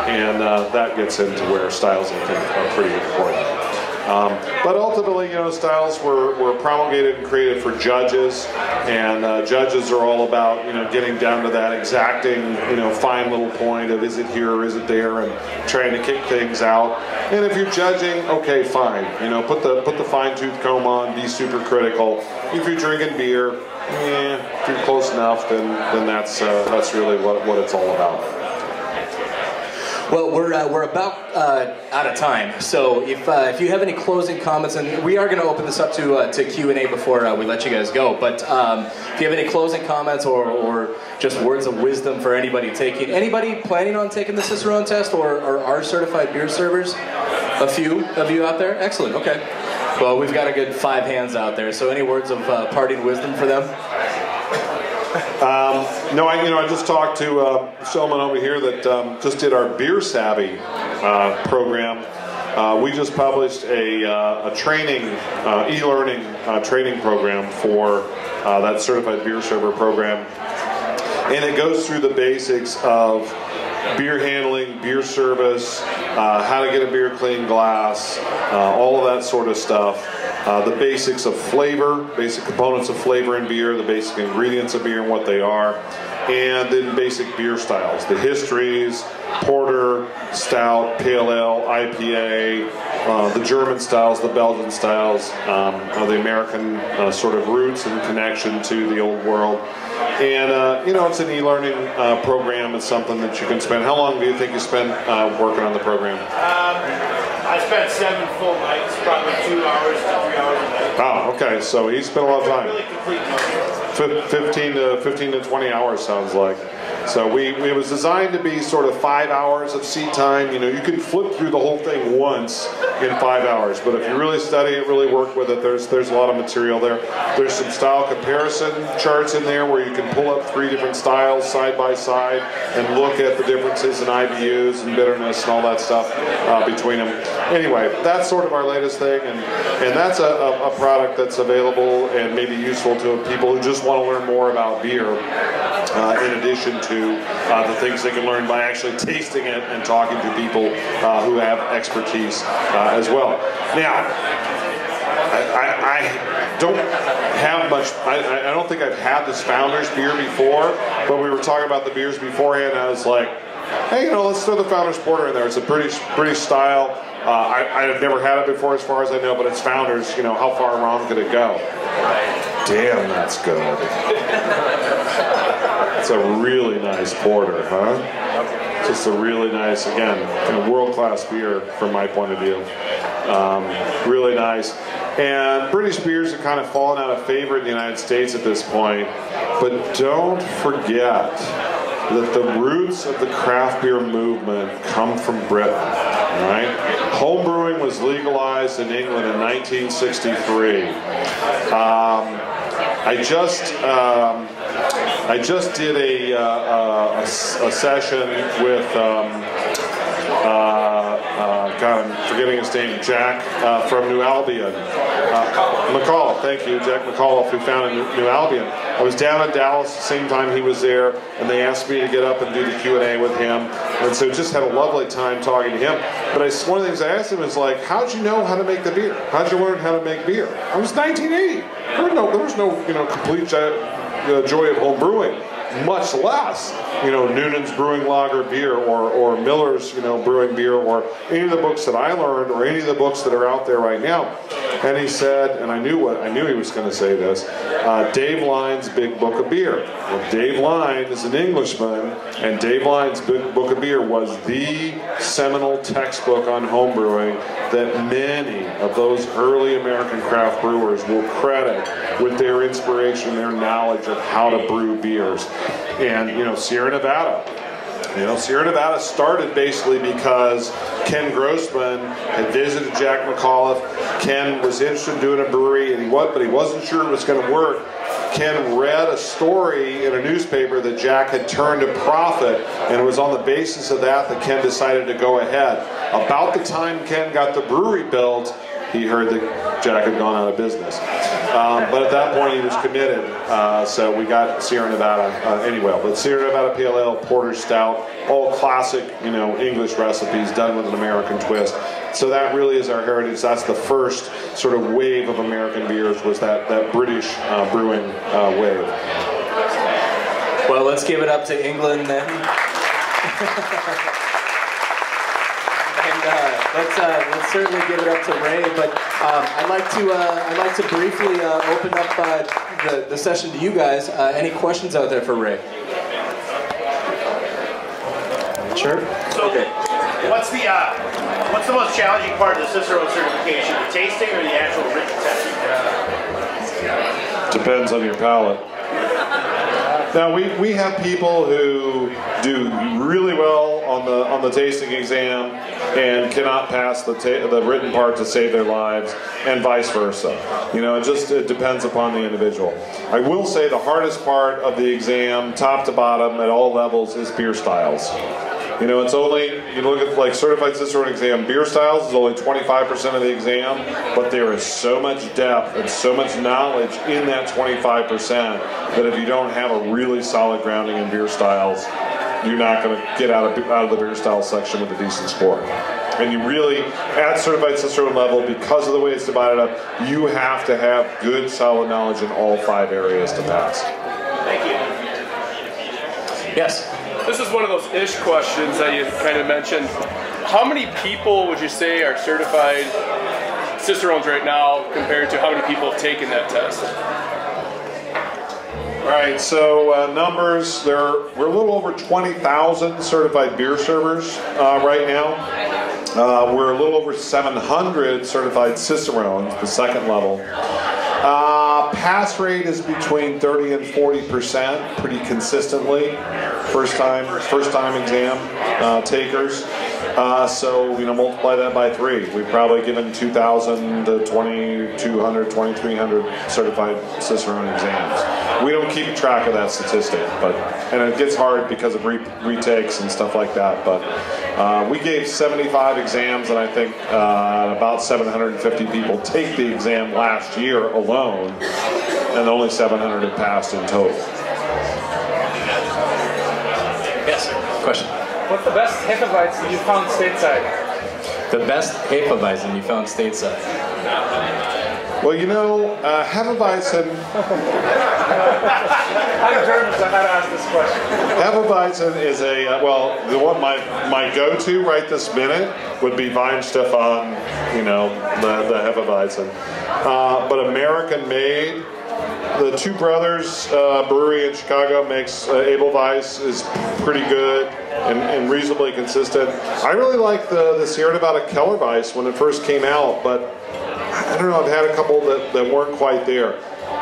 And that gets into where styles, I think, are pretty important. But ultimately, styles were promulgated and created for judges, and judges are all about, getting down to that exacting, fine little point of is it here or is it there, and trying to kick things out. And if you're judging, okay, fine, put the fine-tooth comb on, be super critical. If you're drinking beer, if you're close enough, then that's really what it's all about. Well, we're about out of time, so if you have any closing comments, and we are going to open this up to Q&A before we let you guys go, but if you have any closing comments or just words of wisdom for anybody planning on taking the Cicerone test or are certified beer servers? A few of you out there? Excellent, okay. Well, we've got a good 5 hands out there, so any words of parting wisdom for them? No, I just talked to Shellman over here that just did our Beer Savvy program. We just published a training, e-learning training program for that Certified Beer Server program. And it goes through the basics of beer handling, beer service, how to get a beer clean glass, all of that sort of stuff. The basics of flavor, basic components of flavor in beer, the basic ingredients of beer and what they are, and then basic beer styles, the histories, porter, stout, pale ale, IPA, the German styles, the Belgian styles, the American sort of roots and connection to the old world. And, it's an e-learning program. It's something that you can spend. How long do you think you spent working on the program? I spent 7 full nights, probably 2 hours to 3 hours a night. Oh, okay. So he spent a lot of time. Really complete 15 to 20 hours sounds like. So it was designed to be sort of 5 hours of seat time. You can flip through the whole thing once in 5 hours, but if you really study it, really work with it, there's a lot of material there. There's some style comparison charts in there where you can pull up 3 different styles side by side and look at the differences in IBUs and bitterness and all that stuff between them. Anyway, that's sort of our latest thing, and that's a product that's available and maybe useful to people who just want to learn more about beer, in addition to the things they can learn by actually tasting it and talking to people who have expertise as well. Now, I don't have much, I don't think I've had this Founders beer before, but we were talking about the beers beforehand, and I was like, hey, let's throw the Founders Porter in there. It's a British style. I've never had it before as far as I know, but it's Founders. How far wrong could it go? Damn, that's good. It's a really nice porter, huh? Just a really nice, again, kind of world-class beer from my point of view. Really nice. And British beers have kind of fallen out of favor in the United States at this point, but don't forget that the roots of the craft beer movement come from Britain, right? Home brewing was legalized in England in 1963. I just did a session with God, I'm forgetting his name, Jack from New Albion. McAuliffe, thank you, Jack McAuliffe, who founded New Albion. I was down in Dallas the same time he was there, and they asked me to get up and do the Q&A with him, and so just had a lovely time talking to him. But one of the things I asked him is like, how'd you know how to make the beer? How'd you learn how to make beer? It was 1980. There was no complete joy of home brewing, much less Noonan's brewing lager beer or Miller's brewing beer or any of the books that I learned or any of the books that are out there right now. And he said, and I knew he was going to say this, Dave Lyne's Big Book of Beer. Well, Dave Lyne is an Englishman, and Dave Lyne's Big Book of Beer was the seminal textbook on homebrewing that many of those early American craft brewers will credit with their inspiration, their knowledge of how to brew beers. And, Sierra Nevada. Sierra Nevada started basically because Ken Grossman had visited Jack McAuliffe. Ken was interested in doing a brewery, but he wasn't sure it was going to work. Ken read a story in a newspaper that Jack had turned a profit, and it was on the basis of that Ken decided to go ahead. About the time Ken got the brewery built, he heard that Jack had gone out of business. But at that point, he was committed. So we got Sierra Nevada anyway. But Sierra Nevada Pale Ale, Porter Stout, all classic, English recipes done with an American twist. So that really is our heritage. That's the first sort of wave of American beers, was that British brewing wave. Well, let's give it up to England then. Let's certainly give it up to Ray. But I'd like to briefly open up the session to you guys. Any questions out there for Ray? Sure. So, okay. What's the most challenging part of the Cicerone certification? The tasting or the actual written test? Depends on your palate. Now we have people who do really well on the tasting exam and cannot pass the written part to save their lives, and vice versa. It depends upon the individual. I will say the hardest part of the exam, top to bottom at all levels, is beer styles. It's only, look at like certified Cicerone exam, beer styles is only 25% of the exam, but there is so much depth and so much knowledge in that 25% that if you don't have a really solid grounding in beer styles, you're not going to get out of the beer style section with a decent score. And you really, at certified Cicerone level, because of the way it's divided up, you have to have good solid knowledge in all 5 areas to pass. Thank you. Yes. This is one of those ish questions that you kind of mentioned. How many people would you say are certified Cicerones right now compared to how many people have taken that test? All right, so numbers, we're a little over 20,000 certified beer servers right now. We're a little over 700 certified Cicerones, the second level. Pass rate is between 30 and 40%, pretty consistently. First time exam takers. So multiply that by 3. We've probably given 2,000 to 2,200, 2,300 certified Cicerone exams. We don't keep track of that statistic, and it gets hard because of retakes and stuff like that. But we gave 75 exams, and I think about 750 people take the exam last year alone, and only 700 have passed in total. Yes. Question. What's the best Hefeweizen you found stateside? The best Hefeweizen you found stateside? Well, Hefeweizen... I'm German, so I had to ask this question. Hefeweizen is the one my go-to right this minute would be Weinstefan, the Hefeweizen. But American-made, the Two Brothers brewery in Chicago makes Edelweiss is pretty good and reasonably consistent. I really like the Sierra Nevada Kellerweiss when it first came out, but I don't know, I've had a couple that weren't quite there.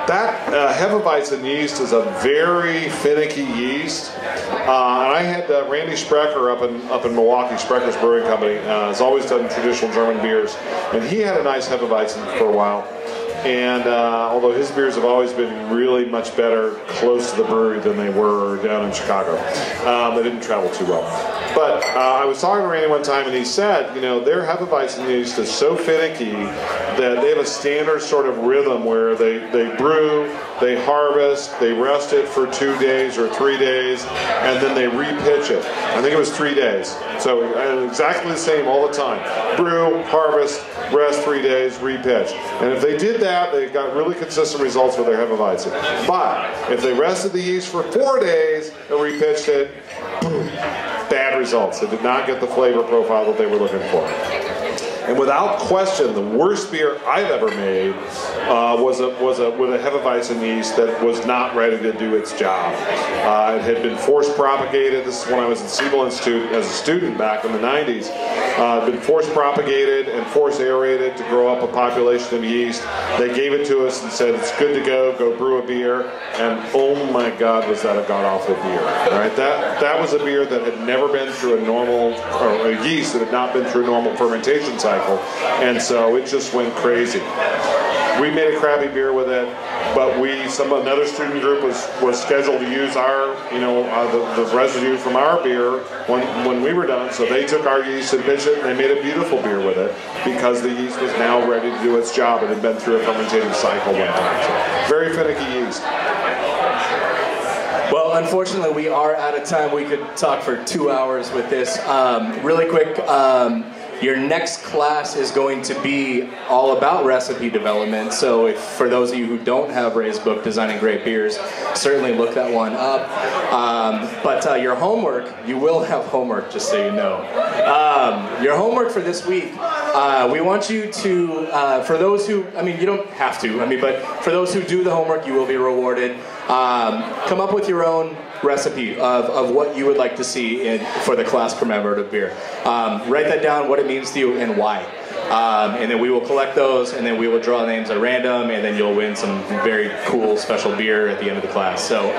That Hefeweizen yeast is a very finicky yeast. And I had Randy Sprecher up in Milwaukee, Sprecher's Brewing Company, has always done traditional German beers, and he had a nice Hefeweizen for a while. And although his beers have always been really much better close to the brewery than they were down in Chicago, they didn't travel too well. But I was talking to Randy one time, and he said, their Hefeweizen yeast is so finicky that they have a standard sort of rhythm where they brew, they harvest, they rest it for 2 days or 3 days, and then they repitch it. I think it was 3 days. So exactly the same all the time. Brew, harvest, rest 3 days, repitch. And if they did that, they got really consistent results with their Hefeweizen. But if they rested the yeast for 4 days and repitched it, boom, bad results. They did not get the flavor profile that they were looking for. And without question, the worst beer I've ever made was with a Hefeweizen yeast that was not ready to do its job. It had been force propagated. This is when I was at Siebel Institute as a student back in the 90s. Been force propagated and force aerated to grow up a population of yeast. They gave it to us and said, it's good to go brew a beer. And oh my God, was that a god-awful beer. All right? That was a beer that had never been through a normal, or a yeast that had not been through a normal fermentation cycle. And so it just went crazy. We made a crappy beer with it, but another student group was scheduled to use our, the residue from our beer when we were done. So they took our yeast and pitched it, and they made a beautiful beer with it because the yeast was now ready to do its job. It had been through a fermentative cycle one time. So very finicky yeast. Well, unfortunately, we are out of time. We could talk for 2 hours with this. Really quick, your next class is going to be all about recipe development. So for those of you who don't have Ray's book, Designing Great Beers, certainly look that one up. But your homework, you will have homework, just so you know. Your homework for this week, we want you to, for those who, you don't have to, but for those who do the homework, you will be rewarded. Come up with your own recipe of what you would like to see for the class commemorative beer. Write that down, what it means to you and why. And then we will collect those, and then we will draw names at random, and then you'll win some very cool special beer at the end of the class. So,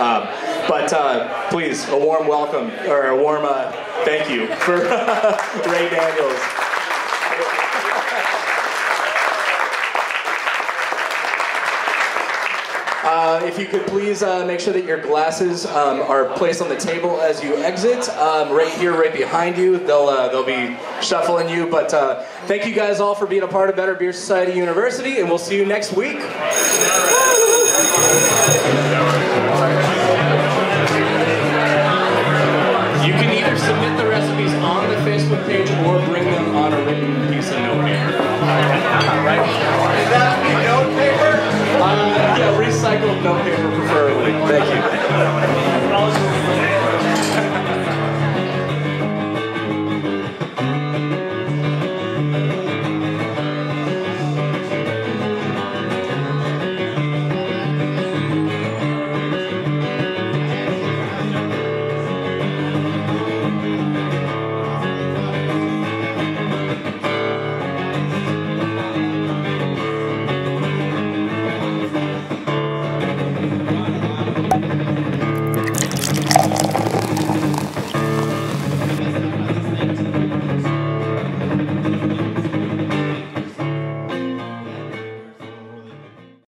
please, a warm welcome, or a warm thank you for Ray Daniels. If you could please make sure that your glasses are placed on the table as you exit. Right here, right behind you, they'll be shuffling you. But thank you guys all for being a part of Better Beer Society University, and we'll see you next week. You can either submit the recipes on the Facebook page